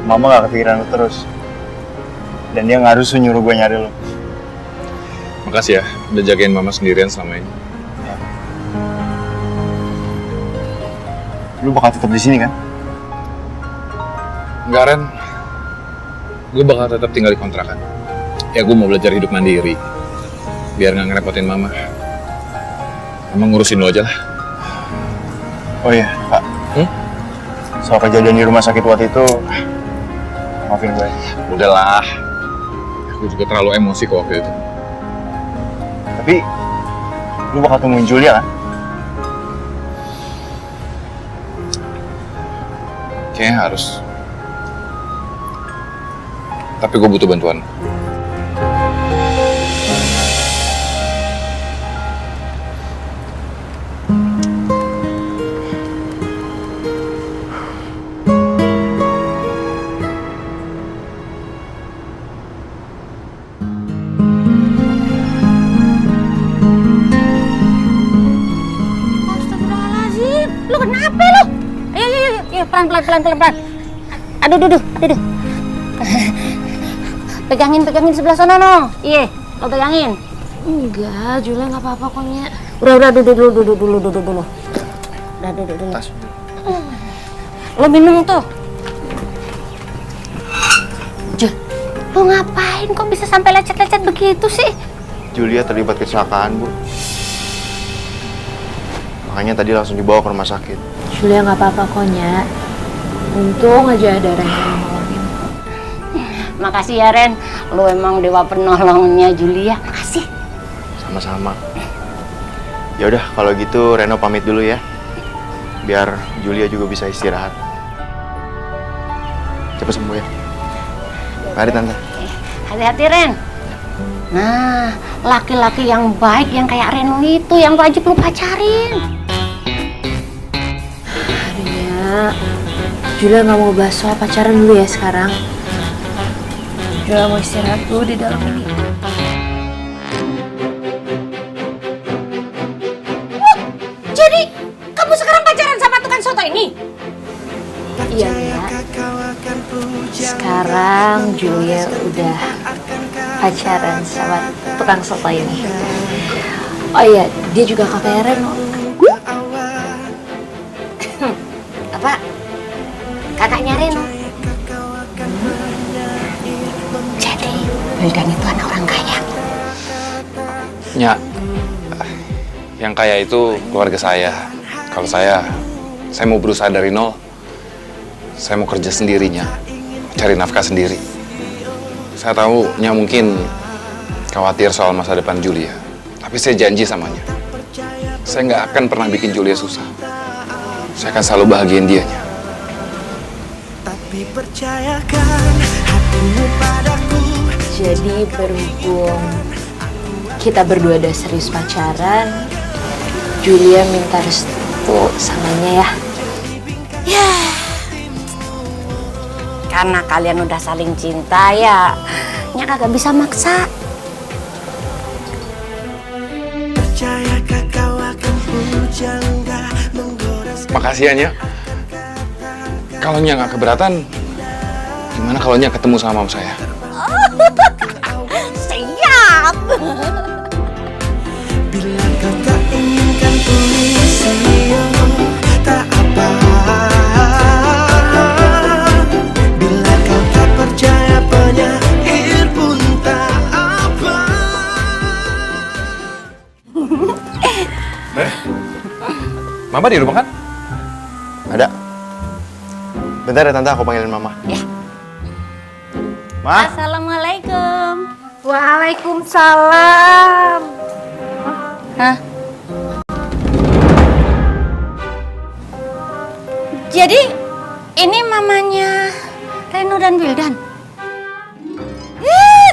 Mama gak kepikiran lo terus. Dan dia gak harus nyuruh gue nyari lo. Makasih ya, udah jagain Mama sendirian selama ini. Lu bakal tetap di sini kan? Enggak, Ren. Gue bakal tetap tinggal di kontrakan. Ya gue mau belajar hidup mandiri. Biar gak ngerepotin Mama. Mama ngurusin lo aja lah. Oh iya, Pak. Soal kejadian di rumah sakit waktu itu, maafin gue. Udahlah. Gue juga terlalu emosi kok waktu itu. Tapi, lu lu bakal temuin Julia kan? Kayaknya harus. Tapi gue butuh bantuan. Astagfirullahaladzim, lu kenapa lu? Ayo, pelan. Aduh. Pegangin sebelah sana no. Iya, lo pegangin. Enggak, Julia nggak apa-apa kok, Nya. Udah duduk dulu. Udah duduk dulu. Lo minum tuh. Jul, lo ngapain kok bisa sampai lecet-lecet begitu sih? Julia terlibat kecelakaan, Bu. Makanya tadi langsung dibawa ke rumah sakit. Julia nggak apa-apa kok, Nya. Untung aja ada Ren yang nolongin. Makasih ya Ren, lo emang dewa penolongnya Julia. Makasih. Sama-sama. Ya udah kalau gitu Reno pamit dulu ya. Biar Julia juga bisa istirahat. Cepat sembuh ya. Mari Tante. Hati-hati Ren. Nah, laki-laki yang baik yang kayak Reno itu yang wajib lu pacarin. Aduh, Julia nggak mau bahas soal pacaran dulu ya sekarang. Julia mau istirahat dulu di dalam ini. Jadi kamu sekarang pacaran sama tukang soto ini? Iya, Nya. Sekarang Julia udah pacaran sama tukang soto ini. Oh iya, dia juga kakaknya Reno. Apa? Kakaknya Reno? Jadi Wildan itu anak orang kaya? Nya, yang kaya itu keluarga saya. Kalau saya mau berusaha dari nol. Saya mau kerja sendirinya, cari nafkah sendiri. Saya tahu Nya mungkin khawatir soal masa depan Julia. Tapi saya janji sama Nya, saya nggak akan pernah bikin Julia susah. Saya akan selalu bahagiain dia, Nya. Tapi percayakan hatimu padaku. Jadi berhubung kita berdua udah serius pacaran, Julia minta restu samanya ya. Ya, karena kalian udah saling cinta ya, Nya kagak bisa maksa. Percayakah kau akan pujangga menggoda. Makasih ya, Nya. Kalau Nya nggak keberatan, gimana kalau Nya ketemu sama mama saya? Siap. Bila kau tak inginkan puisi, tak apa. Bila kau tak percaya penyair pun tak apa. Mama di rumah kan? Ada. Bentar ya Tante, aku panggilin Mama. Ya. Ma? Assalamualaikum. Waalaikumsalam. Hah? Jadi ini mamanya Reno dan Wildan.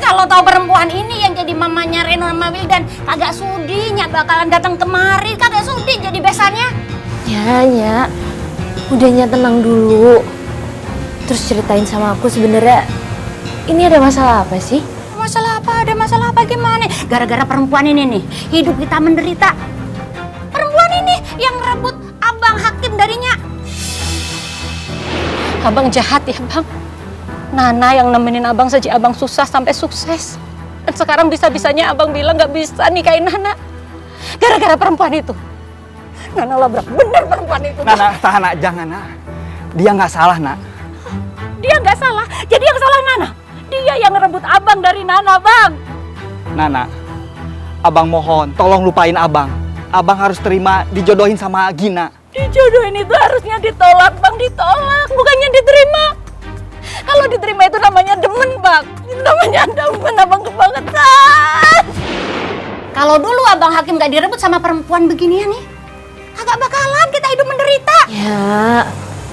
Kalau tahu perempuan ini yang jadi mamanya Reno sama Wildan, kagak sudi Nya bakalan datang kemari, kagak sudi jadi besannya. Ya, Nya. Udah, Nya tenang dulu. Terus ceritain sama aku sebenarnya ini ada masalah apa sih? Masalah apa? Ada masalah apa gimana? Gara-gara perempuan ini nih, hidup kita menderita. Perempuan ini yang rebut abang Hakim darinya. Abang jahat ya, Bang. Nana yang nemenin abang sejak abang susah sampai sukses. Dan sekarang bisa-bisanya abang bilang gak bisa nikahin Nana. Gara-gara perempuan itu. Nana labrak bener perempuan itu. Nana, tahan nak, jangan nak. Dia nggak salah nak. Dia nggak salah, jadi yang salah Nana. Dia yang ngerebut abang dari Nana, Bang. Nana, abang mohon, tolong lupain abang. Abang harus terima dijodohin sama Gina. Dijodohin itu harusnya ditolak, Bang, ditolak, bukannya diterima. Kalau diterima itu namanya demen, Bang. Itu namanya demen, abang kebangetan. Kalau dulu Abang Hakim gak direbut sama perempuan beginian nih, kagak bakalan kita hidup menderita. Ya,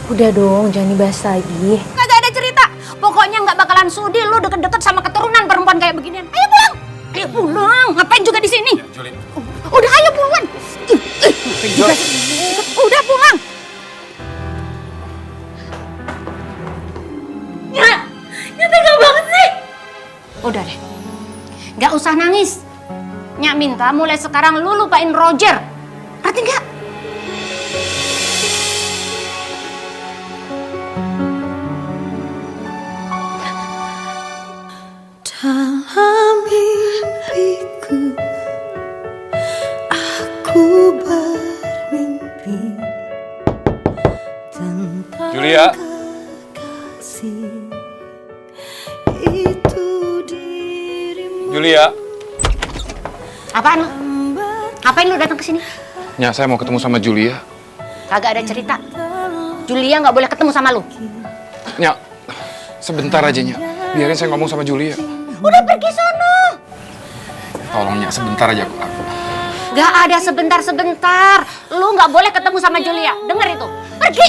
udah dong, jangan dibahas lagi. Kagak ada cerita. Pokoknya nggak bakalan sudi lu deket-deket sama keturunan perempuan kayak beginian. Ayo pulang. Ayo pulang. Ngapain juga di sini? Udah ayo pulang. Udah pulang. Ya tega banget sih. Udah deh. Nggak usah nangis. Nyak minta mulai sekarang lu lupain Roger. Ngerti nggak? Dalam mimpiku aku bermimpi tentang Julia. kasih itu dirimu. Julia. Apaan lu? Ngapain lu datang ke sini? Nya, saya mau ketemu sama Julia. Kagak ada cerita. Julia nggak boleh ketemu sama lu. Nya, sebentar aja, Nya. Biarin saya ngomong sama Julia. Udah pergi sono. Tolong, Nya, sebentar aja. Gak ada sebentar-sebentar. Lu nggak boleh ketemu sama Julia. Dengar itu. Pergi.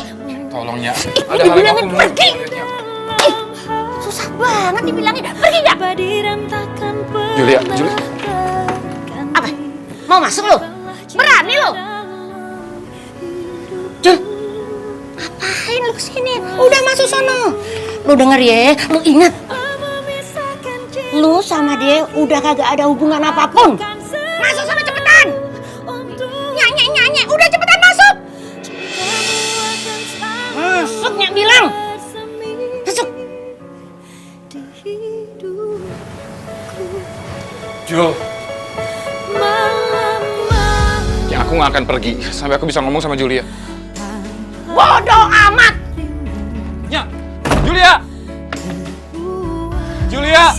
Tolong, Nya. Ada hal yang aku mau. Pergi. Susah banget dibilangin. Pergi nggak? Julia, Julia. Apa? Mau masuk lu? Berani lu? Jul, ngapain lu kesini? Udah masuk sono. Lu denger ya, lu ingat. Lu sama dia udah kagak ada hubungan apapun. Masuk sana cepetan. Nyanyi, udah cepetan masuk. Masuk, Nyak bilang. Masuk. Jul. Ya, aku nggak akan pergi sampai aku bisa ngomong sama Julia. Bodoh amat. Ya, Julia. Julia.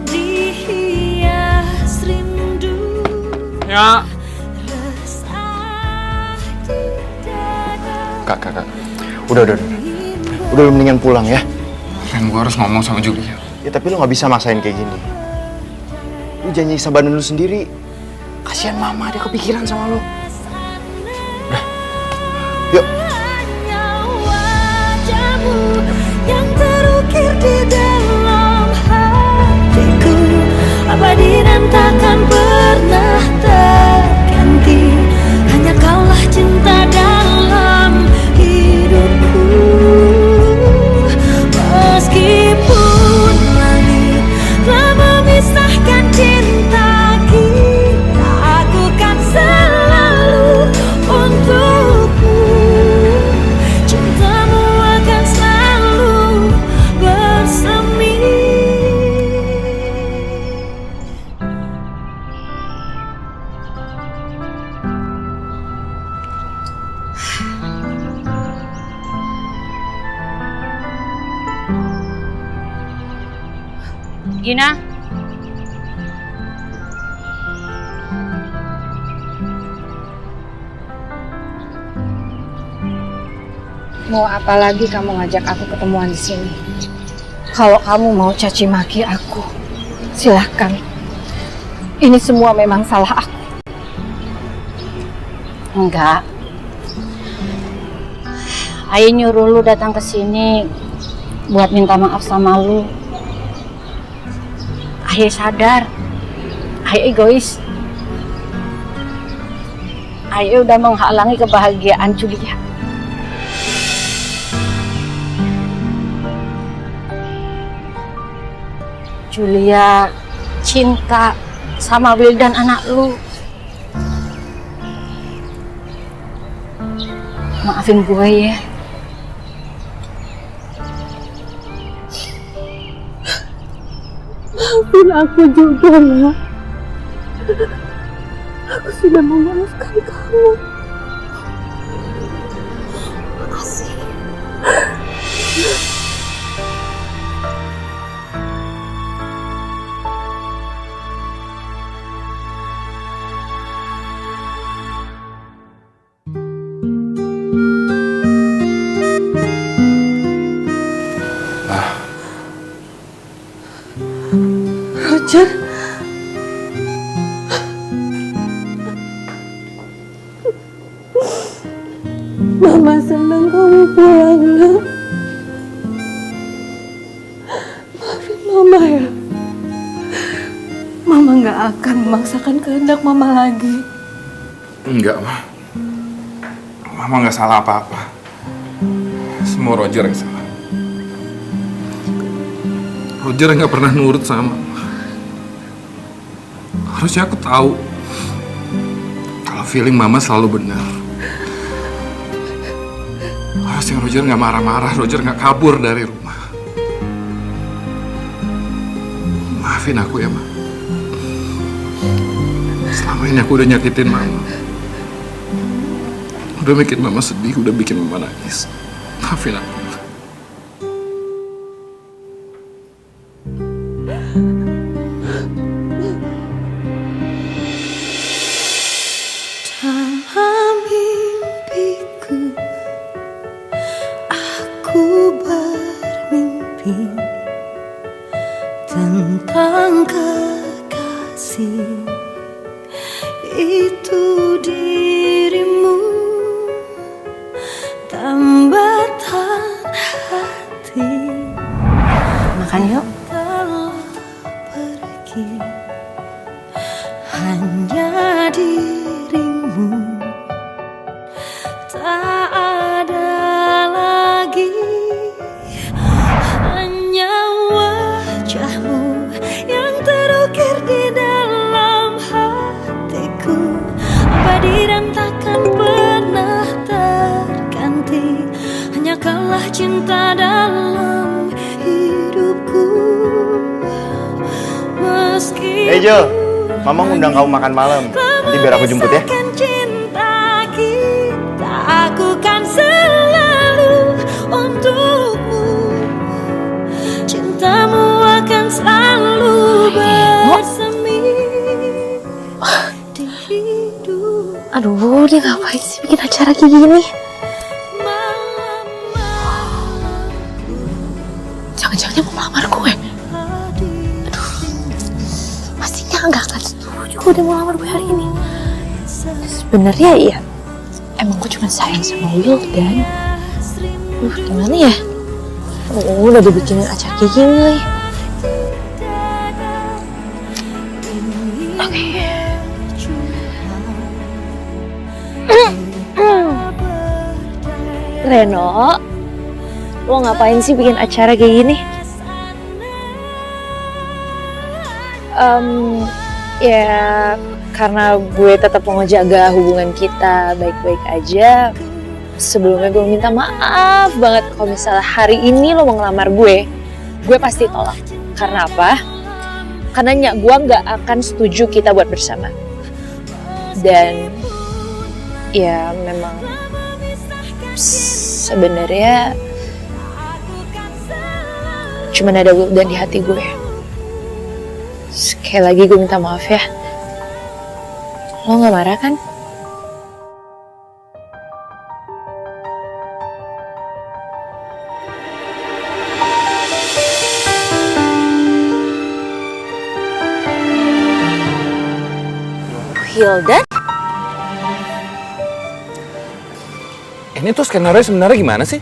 Dihias rindu. Ya. Kak. Udah. Udah, lu mendingan pulang ya. Ren, gua harus ngomong sama Julia. Ya tapi lu nggak bisa maksain kayak gini. Lu janji sama badan lu sendiri. Kasihan mama, dia kepikiran sama lu. Udah. Yuk. Yang terukir di dalam hatiku abadi dan takkan pernah terganti. Hanya kaulah cinta dalam hidupku. Meskipun langit telah memisahkan cinta kita, aku kan selalu untukmu. Cintamu akan selalu bersemi. Gina. Mau apa lagi kamu ngajak aku ketemuan di sini? Kalau kamu mau caci maki aku, silahkan. Ini semua memang salah aku. Enggak. Ayo nyuruh lu datang ke sini buat minta maaf sama lu. Ayo sadar. Ayo egois. Ayo udah menghalangi kebahagiaan Julia. Julia cinta sama Wildan anak lu. Maafin gue ya. Maafin aku juga, Nak. Aku sudah memaafkan kamu. Makasih. Roger, Mama senang kamu pulang, nak. Maafin Mama ya. Mama nggak akan memaksakan kehendak Mama lagi. Enggak, Ma. Mama nggak salah apa-apa. Semua Roger yang salah. Roger nggak pernah nurut sama Mama. Harusnya aku tahu kalau feeling Mama selalu benar. Harusnya Roger nggak marah-marah, Roger nggak kabur dari rumah. Maafin aku ya, Ma. Selama ini aku udah nyakitin Mama. Udah bikin Mama sedih, udah bikin Mama nangis. Maafin aku. Dalam mimpiku, aku bermimpi tentang kekasih. Itu dirimu, tambatan hati. Makan yuk. Telah pergi, hanya dirimu, tak ada lagi, hanya wajahmu yang terukir di dalam hatiku, abadi dan takkan pernah terganti, hanya kaulah cinta dalam hidupku. Meski Hey Jo, Mama ngundang kamu makan malam. Nanti biar aku jemput ya. cinta kita, aku kan selalu untukmu. Cintamu akan selalu bersemi di hidup. Aduh, dia ngapain sih bikin acara kayak gini? Jangan-jangan dia mau melamar gue. Aduh, pastinya nggak akan setuju kalau dia mau melamar gue hari ini. Sebenarnya iya, emang gue cuma sayang sama Wildan. Gimana ya? Udah dibikinin acara kayak gini. Oke. Reno, lo ngapain sih bikin acara kayak gini? Ya karena gue tetap mau ngejaga hubungan kita baik-baik aja. Sebelumnya gue minta maaf banget kalau misalnya hari ini lo mau ngelamar gue pasti tolak. Karena apa? Karena nyak gue nggak akan setuju kita buat bersama. Dan ya memang sebenarnya cuman ada Wildan di hati gue. Sekali lagi gue minta maaf ya. Lo gak marah kan? Wildan? Ini tuh skenario sebenarnya gimana sih?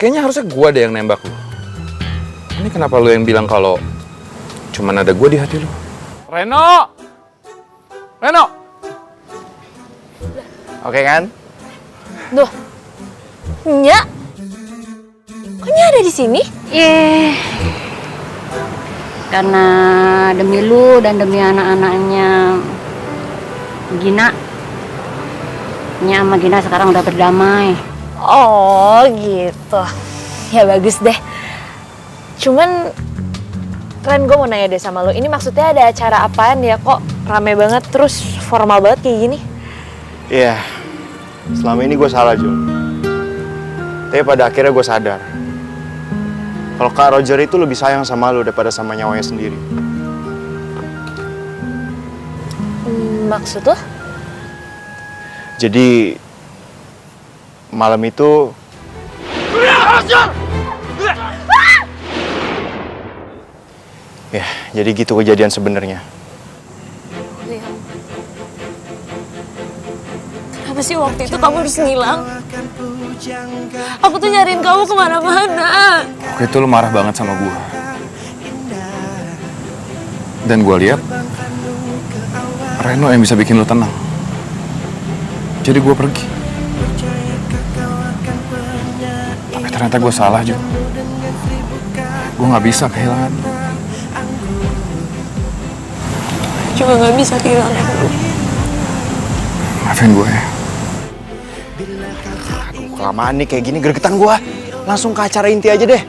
Kayaknya harusnya gue deh yang nembak lu. Ini kenapa lu yang bilang kalau cuman ada gue di hati lu? Reno! Reno! Oke kan? Duh, Nya? Kok Nya ada di sini? Karena demi lu dan demi anak-anaknya Gina, Nya sama Gina sekarang udah berdamai. Oh gitu. Ya bagus deh. Cuman Ren, gue mau nanya deh sama lo, ini maksudnya ada acara apaan ya? Kok rame banget terus formal banget kayak gini? Iya, selama ini gue salah Jul. Tapi pada akhirnya gue sadar kalau Kak Roger itu lebih sayang sama lo daripada sama nyawanya sendiri. Maksud lo? Jadi malam itu ya, jadi gitu kejadian sebenarnya. Kenapa Kenapa sih waktu itu kamu harus ngilang? Aku tuh nyariin kamu kemana-mana. Waktu itu lu marah banget sama gue. Dan gue lihat Reno yang bisa bikin lu tenang. Jadi gue pergi. Tapi ternyata gue salah juga. Gue nggak bisa kehilangan. Cuma nggak bisa kehilangan lu. Maafin gue ya. Aduh, kelamaan nih kayak gini gregetan gue. Langsung ke acara inti aja deh.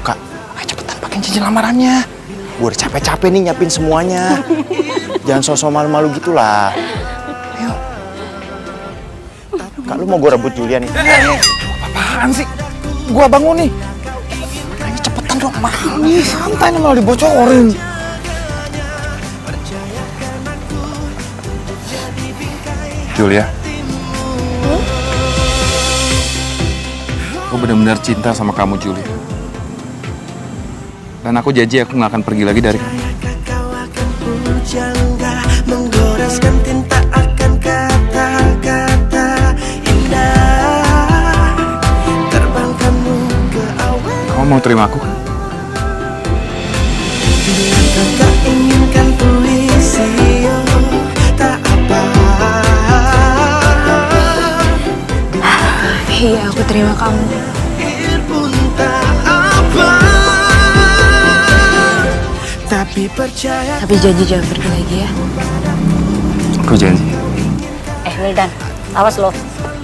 Kak, ayo cepetan pakai cincin lamarannya. Gue udah capek-capek nih nyiapin semuanya. Jangan sosok malu-malu gitulah. Ayo. Kak, lu mau gue rebut Julia nih? Apaan sih? Gue bangun nih. Ayo cepetan dong, mahal. Santai nih malah dibocorin. Julia, aku benar-benar cinta sama kamu, Julia. Dan aku janji aku nggak akan pergi lagi dari kamu. Menggoreskan tinta akan kata-kata indah, terbangkanmu ke awan. Kamu mau terima aku? Bila kakak inginkan puisi, tak apa. Iya, aku terima kamu. Tapi janji jangan pergi lagi ya. Aku janji. Wildan, awas lo.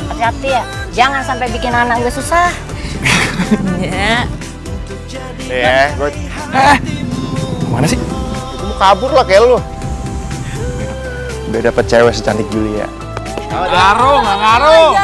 Hati-hati ya. Jangan sampai bikin anak gue susah. Ya. Gue... Mana sih? Gue mau kabur lah kayak lu. Udah dapet cewek secantik Julia. Ngaruh, nggak ngaruh.